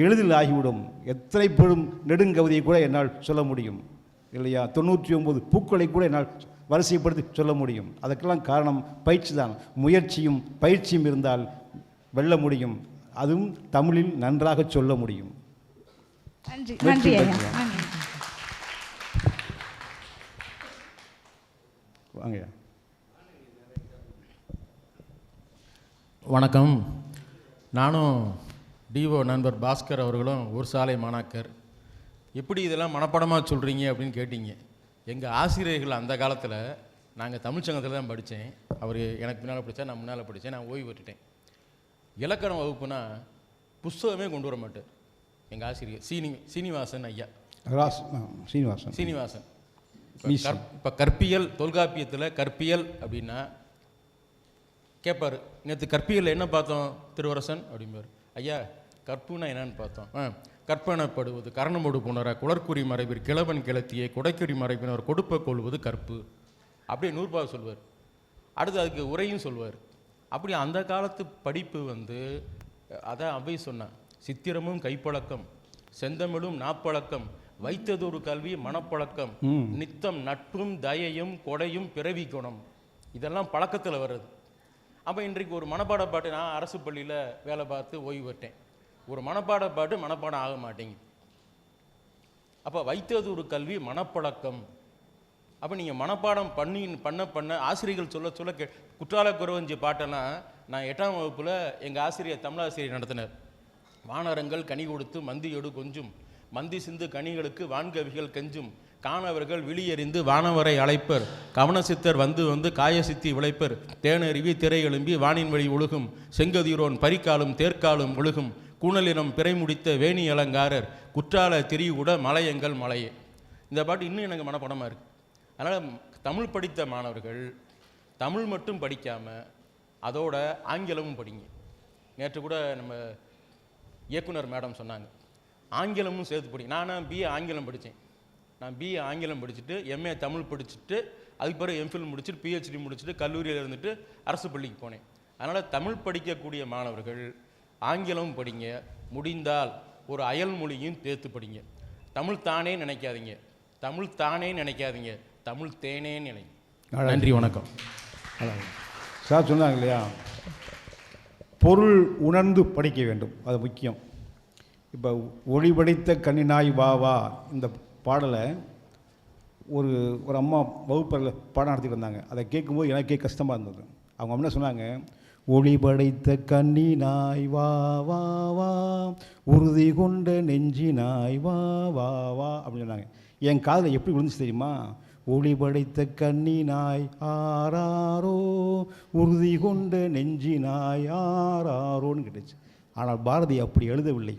[SPEAKER 4] எளிதில் ஆகிவிடும். எத்தனை பெரும் நெடுங்கவிதையை கூட என்னால் சொல்ல முடியும் இல்லையா? 99 பூக்களை கூட என்னால் வரிசைப்படுத்தி சொல்ல முடியும். அதுக்கெல்லாம் காரணம் பயிற்சி தான். முயற்சியும் பயிற்சியும் இருந்தால் வெல்ல முடியும். அதுவும் தமிழில் நன்றாக சொல்ல முடியும்.
[SPEAKER 5] நன்றி நன்றி ஐயா.
[SPEAKER 4] வாங்க.
[SPEAKER 6] வணக்கம். நானும் டிஓ நண்பர் பாஸ்கர் அவர்களும் ஒரு சாலை மாணாக்கர். எப்படி இதெல்லாம் மனப்பாடமாக சொல்கிறீங்க அப்படின்னு கேட்டீங்க. எங்கள் ஆசிரியர்கள் அந்த காலத்தில், நாங்கள் தமிழ் சங்கத்தில் தான் படித்தேன். அவர் எனக்கு பின்னால் படித்தா, நான் முன்னால் படித்தேன். நான் ஓய்வு பெற்றுட்டேன். இலக்கண வகுப்புனா புஸ்தகமே கொண்டு வர மாட்டார் எங்கள் ஆசிரியர் சீனிவாசன் ஐயா. சீனிவாசன். இப்போ கற்பியல், தொல்காப்பியத்தில் கற்பியல் அப்படின்னா கேட்பார், நேற்று கற்பியல் என்ன பார்த்தோம் திருவரசன் அப்படிம்பார். ஐயா கற்புனா என்னன்னு பார்த்தோம். கற்பனப்படுவது கரணமோடு புணர குளர்குறி மறைவிற் கிழவன் கிளத்தியை கொடைக்குறி மறைவினர் கொடுப்ப கொள்வது கற்பு. அப்படியே 100 சொல்வார். அடுத்து அதுக்கு உரையும் சொல்வார். அப்படி அந்த காலத்து படிப்பு வந்து அதான் அவை சொன்னான், சித்திரமும் கைப்பழக்கம், செந்தமிழும் நாப்பழக்கம், வைத்ததொரு கல்வி மனப்பழக்கம், நித்தம் நட்பும் தயையும் கொடையும் பிறவி குணம். இதெல்லாம் பழக்கத்தில் வர்றது. அப்போ இன்றைக்கு ஒரு மனப்பாட பாட்டு, நான் அரசு பள்ளியில் வேலை பார்த்து ஓய்வு பெற்றேன். ஒரு மனப்பாட பாட்டு மனப்பாடம் ஆக மாட்டேங்குது. அப்போ வைத்ததொரு கல்வி மனப்பழக்கம். அப்போ நீங்கள் மனப்பாடம் பண்ண ஆசிரியர்கள் சொல்ல குற்றால குறவஞ்சி பாட்டெல்லாம் நான் 8ஆம் வகுப்பில் எங்கள் ஆசிரியர் தமிழாசிரியர் நடத்தினார். வானரங்கள் கனி கொடுத்து மந்தியோடு கொஞ்சும், மந்தி சிந்து கனிகளுக்கு வான்கவிகள் கெஞ்சும், காணவர்கள் விழியறிந்து வானவரை அழைப்பர், கவனசித்தர் வந்து காயசித்தி விளைப்பர், தேனருவி திரை எழும்பி வானின் வழி ஒழுகும், செங்கதிரோன் பரிக்காலும் தேர்க்காலும் ஒழுகும், கூணலினம் பிறை முடித்த வேணி அலங்காரர், குற்றால திரியுட மலையங்கள் மலையே. இந்த பாட்டு இன்னும் எனக்கு மனப்படமாக இருக்குது. அதனால் தமிழ் படித்த மாணவர்கள் தமிழ் மட்டும் படிக்காமல் அதோட ஆங்கிலமும் படிங்க. நேற்று கூட நம்ம இயக்குனர் மேடம் சொன்னாங்க, ஆங்கிலமும் சேர்த்து படிங்க. நான் பிஏ ஆங்கிலம் படித்தேன். நான் பிஏ ஆங்கிலம் படிச்சுட்டு எம்ஏ தமிழ் படிச்சுட்டு அதுக்கு பிறகு எம்ஃபில் முடிச்சுட்டு பிஹெச்டி முடிச்சுட்டு கல்லூரியில் இருந்துட்டு அரசு பள்ளிக்கு போனேன். அதனால் தமிழ் படிக்கக்கூடிய மாணவர்கள் ஆங்கிலமும் படிங்க. முடிந்தால் ஒரு அயல் மொழியும் சேர்த்து படிங்க. தமிழ் தானே நினைக்காதீங்க, தமிழ் தேனே நினை. நன்றி, வணக்கம்.
[SPEAKER 4] சார் சொன்னாங்க இல்லையா, பொருள் உணர்ந்து படிக்க வேண்டும், அது முக்கியம். இப்போ ஒளி படைத்த கண்ணினாய் வா வா இந்த பாடலை ஒரு அம்மா வகுப்பில் பாடம் நடத்திட்டு இருந்தாங்க. அதை கேட்கும்போது எனக்கே கஷ்டமாக இருந்தது. அவங்க என்ன சொன்னாங்க, ஒளி படைத்த கண்ணினாய் வா வா வா, உறுதி கொண்ட நெஞ்சினாய் வா வா வா அப்படின்னு சொன்னாங்க. என் காதில் எப்படி விழுந்துச்சு தெரியுமா? ஒளி படைத்த கண்ணினாய் ஆராரோ, உறுதி கொண்ட நெஞ்சினாய் ஆராரோன்னு கேட்டுச்சு. ஆனால் பாரதி அப்படி எழுதவில்லை.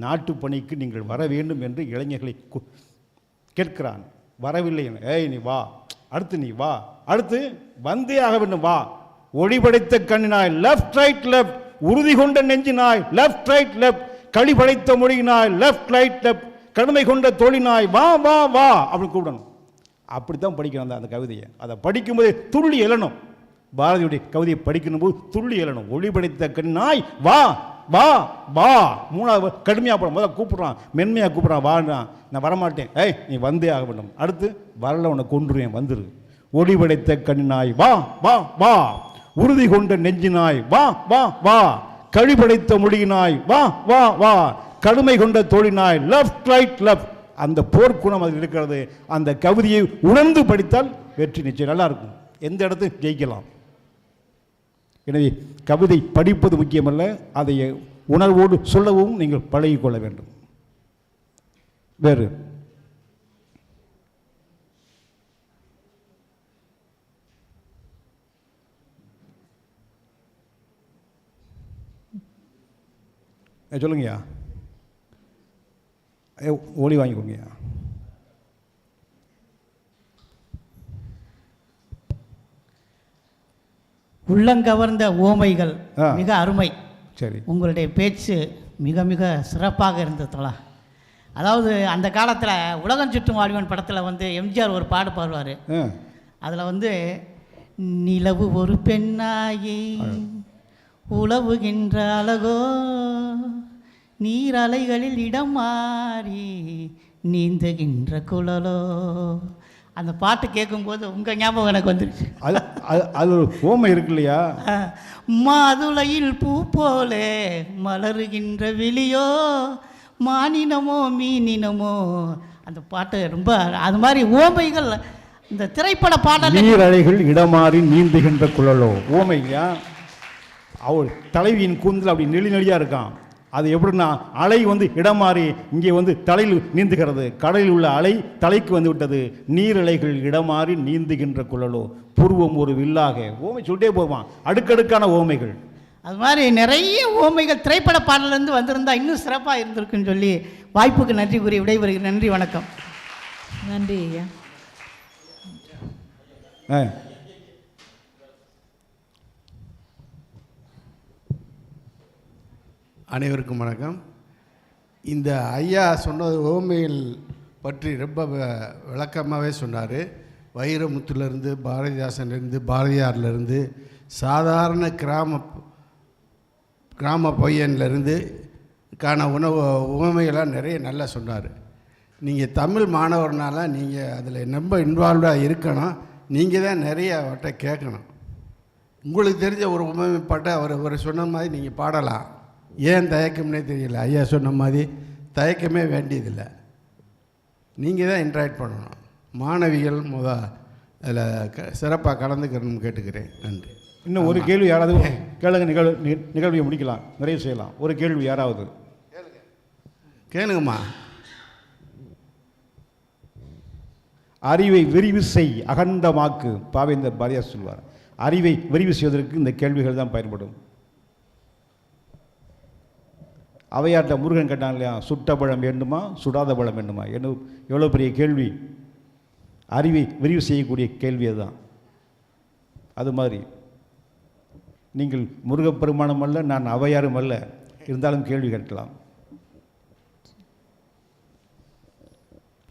[SPEAKER 4] நாட்டு பணிக்கு நீங்கள் வர வேண்டும் என்று இளைஞர்களை கேட்கிறான். வரவில்லை. ஏய் நீ வா, அடுத்து நீ வா, அடுத்து வந்தே ஆக வேண்டும் வா. ஒளி படைத்த கண்ணினாய் லெஃப்ட் ரைட் லெஃப்ட், உறுதி கொண்ட நெஞ்சினாய் லெஃப்ட் ரைட் லெஃப்ட், களி படைத்த மொழியினாய் லெஃப்ட் ரைட் லெஃப்ட், கடுமை கொண்ட தோழினாய் வா வா வா அப்படின்னு கூப்பிடணும். அப்படித்தான் படிக்கணும் அந்த கவிதையை. அதை படிக்கும்போது துள்ளி எழணும். பாரதியுடைய கவிதையை படிக்கணும்போது துள்ளி எழணும். ஒளி படைத்த கண்ணினாய் வா வா வா. மூணாவது கடுமையாக போட முதல்ல கூப்பிட்றான், மென்மையாக கூப்பிட்றான், வாடான். நான் வரமாட்டேன். ஏய் நீ வந்தே ஆக வேண்டும். அடுத்து வரல உன்னை கொன்றுவேன், வந்துரு. ஒளி படைத்த கண்ணினாய் வா வா வா, உறுதி கொண்ட நெஞ்சினாய் வா வா வா, களி படைத்த மொழியினாய் வா வா வா, கடுமை கொண்ட தோழினாய் லெஃப்ட் ரைட் லெஃப்ட். அந்த போர்க்குணம் அதில் இருக்கிறது. அந்த கவிதையை உணர்ந்து படித்தால் வெற்றி நிச்சயம். நல்லா இருக்கும், எந்த இடத்தையும் ஜெயிக்கலாம். எனவே கவிதை படிப்பது முக்கியமல்ல, அதை உணர்வோடு சொல்லவும் நீங்கள் பழகிக்கொள்ள வேண்டும். வேறு சொல்லுங்கய்யா. ஒளி வாங்கி கொடுங்கய்யா.
[SPEAKER 7] உள்ளங்கவர்ந்த ஓமைகள் மிக அருமை.
[SPEAKER 4] சரி,
[SPEAKER 7] உங்களுடைய பேச்சு மிக மிக சிறப்பாக இருந்ததுலா. அதாவது அந்த காலத்தில் உலகம் சுற்றும் வாழ்வன் படத்தில் வந்து எம்ஜிஆர் ஒரு பாடு பாடுவார். அதில் வந்து நிலவு ஒரு பெண்ணாயி உழவுகின்ற அழகோ, நீரலைகளில் இடம் மாறி நீந்துகின்ற குழலோ. அந்த பாட்டு கேட்கும்போது உங்கள் ஞாபகம் எனக்கு வந்துருச்சு.
[SPEAKER 4] அது ஒரு ஓமை இருக்கு இல்லையா?
[SPEAKER 7] மாதுளையில் பூ போலே மலருகின்ற விழியோ, மானினமோ மீனினமோ. அந்த பாட்டு ரொம்ப அது மாதிரி ஓமைகள் இந்த திரைப்பட பாடல்.
[SPEAKER 4] நீரலைகள் இடமாறி நீந்துகின்ற குழலோ ஓமையா? அவள் தலைவியின் கூந்தல் அப்படி நெளி நெளியாக இருக்கான். அது எப்படின்னா அலை வந்து இடம் மாறி இங்கே வந்து தலையில் நீந்துகிறது. கடலில் உள்ள அலை தலைக்கு வந்து விட்டது. நீரலைகள் இடமாறி நீந்துகின்ற குழலோ, பூர்வம் ஒரு வில்லாக. ஓமை சொல்லிட்டே போவான், அடுக்கடுக்கான ஓமைகள்.
[SPEAKER 7] அது மாதிரி நிறைய ஓமைகள் திரைப்பட பாடலேருந்து வந்திருந்தால் இன்னும் சிறப்பாக இருந்திருக்குன்னு சொல்லி வாய்ப்புக்கு நன்றி கூறி விடைபெறுகிறேன். நன்றி, வணக்கம்.
[SPEAKER 1] நன்றி ஐயா.
[SPEAKER 8] அனைவருக்கும் வணக்கம். இந்த ஐயா சொன்னது ஓமைகள் பற்றி ரொம்ப விளக்கமாகவே சொன்னார். வைரமுத்துலேருந்து, பாரதிதாசன்லேருந்து, பாரதியார்லேருந்து, சாதாரண கிராம பையன்லேருந்து உவமைகளாக நிறைய நல்லா சொன்னார். நீங்கள் தமிழ் மாணவர்னால நீங்கள் அதில் ரொம்ப இன்வால்வ்டாக இருக்கணும். நீங்கள் தான் நிறைய அவர்கிட்ட கேட்கணும். உங்களுக்கு தெரிஞ்ச ஒரு உவமை பாட்டை அவர் சொன்ன மாதிரி நீங்கள் பாடலாம். ஏன் தயக்கம்னே தெரியல. ஐயா சொன்ன மாதிரி தயக்கமே வேண்டியதில்லை. நீங்கள் தான் இன்ட்ராக்ட் பண்ணணும். மாணவிகள் அதில் சிறப்பாக கலந்துக்கணும்னு கேட்டுக்கிறேன். நன்றி.
[SPEAKER 4] இன்னும் ஒரு கேள்வி யாராவது கேளுங்க. நிகழ்வை முடிக்கலாம், நிறைய செய்யலாம். ஒரு கேள்வி யாராவது
[SPEAKER 8] கேளுங்கம்மா.
[SPEAKER 4] அறிவை விரிவு செய் அகண்டமாக்கு, பாவேந்தர் பாரதியார் சொல்வார். அறிவை விரிவு செய்வதற்கு இந்த கேள்விகள் தான் பயன்படும். அவையாட்ட முருகன் கேட்டான் இல்லையா, சுட்ட பழம் வேண்டுமா சுடாத பழம் வேண்டுமா? என்ன எவ்வளோ பெரிய கேள்வி. அறிவை விரிவு செய்யக்கூடிய கேள்வி அதுதான். அது மாதிரி நீங்கள் முருகப்பெருமானம் அல்ல, நான் அவையாரும் அல்ல, இருந்தாலும் கேள்வி கேட்கலாம்.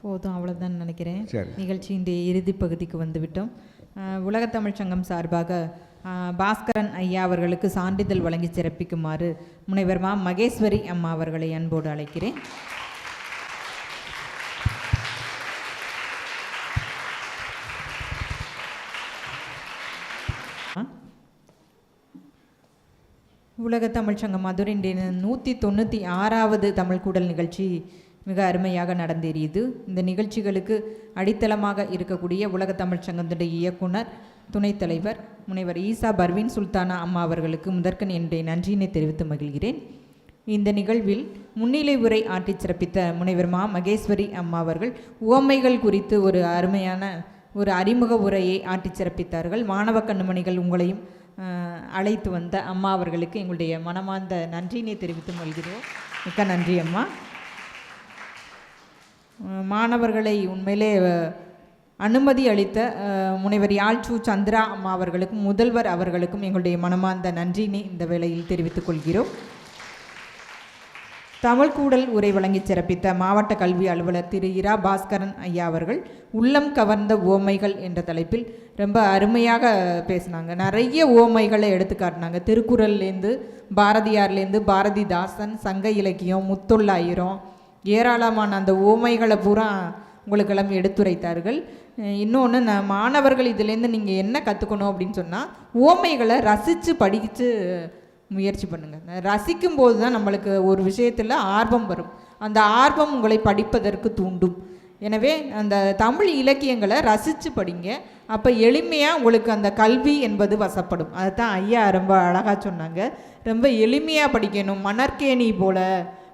[SPEAKER 1] போதும், அவ்வளோதான் நினைக்கிறேன்.
[SPEAKER 4] சரி,
[SPEAKER 1] நிகழ்ச்சியின் இறுதி பகுதிக்கு வந்துவிட்டோம். உலகத்தமிழ் சங்கம் சார்பாக பாஸ்கரன் ஐயா அவர்களுக்கு சான்றிதழ் வழங்கி சிறப்பிக்குமாறு முனைவர் மா மகேஸ்வரி அம்மா அவர்களை அன்போடு அழைக்கிறேன். உலகத்தமிழ் சங்கம் மதுரையின் 196வது தமிழ் கூடல் நிகழ்ச்சி மிக அருமையாக நடந்தேறியது. இந்த நிகழ்ச்சிகளுக்கு அடித்தளமாக இருக்கக்கூடிய உலகத்தமிழ் சங்கத்தினுடைய இயக்குனர் துணைத் தலைவர் முனைவர் ஈசா பர்வீன் சுல்தானா அம்மா அவர்களுக்கு முதற்கண் என்னுடைய நன்றியினை தெரிவித்து மகிழ்கிறேன். இந்த நிகழ்வில் முன்னிலை உரை ஆற்றி சிறப்பித்த முனைவர் மா மகேஸ்வரி அம்மா அவர்கள் உவமைகள் குறித்து ஒரு அருமையான ஒரு அறிமுக உரையை ஆற்றி சிறப்பித்தார்கள். மாணவ கண்மணிகள் உங்களையும் அழைத்து வந்த அம்மா அவர்களுக்கு எங்களுடைய மனமார்ந்த நன்றியினை தெரிவித்து மகிழ்கிறோம். மிக்க நன்றி அம்மா. மாணவர்களை உண்மையிலே அனுமதி அளித்த முனைவர் யாழ்ச்சூ சந்திரா அம்மா அவர்களுக்கும் முதல்வர் அவர்களுக்கும் எங்களுடைய மனமார்ந்த நன்றியினை இந்த வேளையில் தெரிவித்துக் கொள்கிறோம். தமிழ் கூடல் உரை வழங்கி சிறப்பித்த மாவட்ட கல்வி அலுவலர் திரு இரா பாஸ்கரன் ஐயா அவர்கள் உள்ளம் கவர்ந்த உவமைகள் என்ற தலைப்பில் ரொம்ப அருமையாக பேசினாங்க. நிறைய உவமைகளை எடுத்து காட்டினாங்க. திருக்குறள்லேருந்து பாரதியார்லேருந்து பாரதிதாசன், சங்க இலக்கியம், முத்தொள்ளாயிரம், ஏராளமான அந்த உவமைகளை பூரா உங்களுக்கெல்லாம் எடுத்துரைத்தார்கள். இன்னொன்று மாணவர்கள் இதிலேருந்து நீங்கள் என்ன கற்றுக்கணும் அப்படின்னு சொன்னால் உவமைகளை ரசித்து படித்து முயற்சி பண்ணுங்கள். ரசிக்கும் போது தான் நம்மளுக்கு ஒரு விஷயத்தில் ஆர்வம் வரும். அந்த ஆர்வம் உங்களை படிப்பதற்கு தூண்டும். எனவே அந்த தமிழ் இலக்கியங்களை ரசித்து படிங்க. அப்போ எளிமையாக உங்களுக்கு அந்த கல்வி என்பது வசப்படும். அதுதான் ஐயா ரொம்ப அழகாக சொன்னாங்க. ரொம்ப எளிமையாக படிக்கணும், மணற்கேணி போல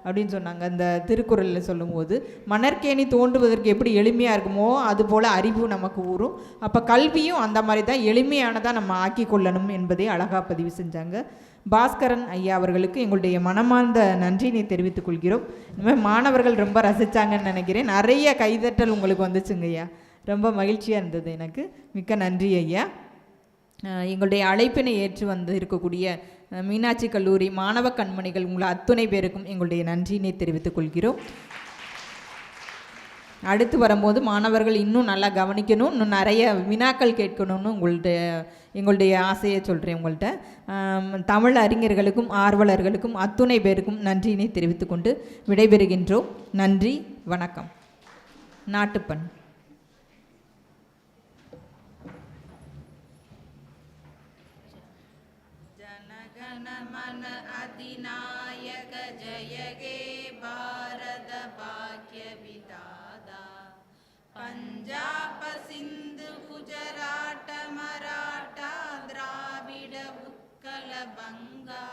[SPEAKER 1] அப்படின்னு சொன்னாங்க. அந்த திருக்குறளில் சொல்லும்போது மணற்கேணி தோன்றுவதற்கு எப்படி எளிமையாக இருக்குமோ அதுபோல் அறிவு நமக்கு ஊறும். அப்போ கல்வியும் அந்த மாதிரி தான் எளிமையானதாக நம்ம ஆக்கி கொள்ளணும் என்பதை அழகாக பதிவு செஞ்சாங்க. பாஸ்கரன் ஐயா அவர்களுக்கு எங்களுடைய மனமார்ந்த நன்றியினை தெரிவித்துக் கொள்கிறோம். இனிமேல் மாணவர்கள் ரொம்ப ரசித்தாங்கன்னு நினைக்கிறேன். நிறைய கைதட்டல் உங்களுக்கு வந்துச்சுங்க ஐயா. ரொம்ப மகிழ்ச்சியாக இருந்தது எனக்கு. மிக்க நன்றி ஐயா. எங்களுடைய அழைப்பினை ஏற்று வந்து இருக்கக்கூடிய மீனாட்சி கல்லூரி மாணவ கண்மணிகள் உங்களை அத்துணை பேருக்கும் எங்களுடைய நன்றியினை தெரிவித்துக் கொள்கிறோம். அடுத்து வரும்போது மாணவர்கள் இன்னும் நல்லா கவனிக்கணும், இன்னும் நிறைய வினாக்கள் கேட்கணும்னு எங்களுடைய ஆசையை சொல்கிறேன் உங்கள்கிட்ட. தமிழ் அறிஞர்களுக்கும் ஆர்வலர்களுக்கும் அத்துணை பேருக்கும் நன்றியினை தெரிவித்துக் கொண்டு விடைபெறுகின்றோம். நன்றி, வணக்கம். நாட்டுப்பண்.
[SPEAKER 2] जनगणमन अधिनायक जय हे भारत भाग्य विधाता पंजाब सिंध गुजरात मराठा द्राविड उत्कल बंगा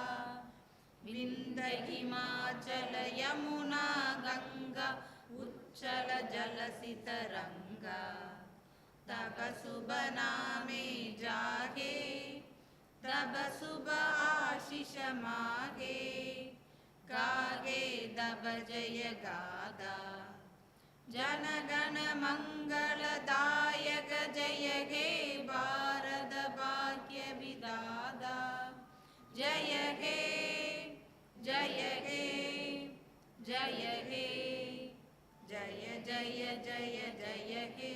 [SPEAKER 2] विंध्य हिमाचल यमुना गंगा उच्चल जलसितरंगा तब शुभ नामे जागे तब शुभ आशीष मागे गागे तब जय गादा जनगण मंगलदायक जय हे भारत भाग्य विधाता जय हे जय हे जय हे जय जय जय जय हे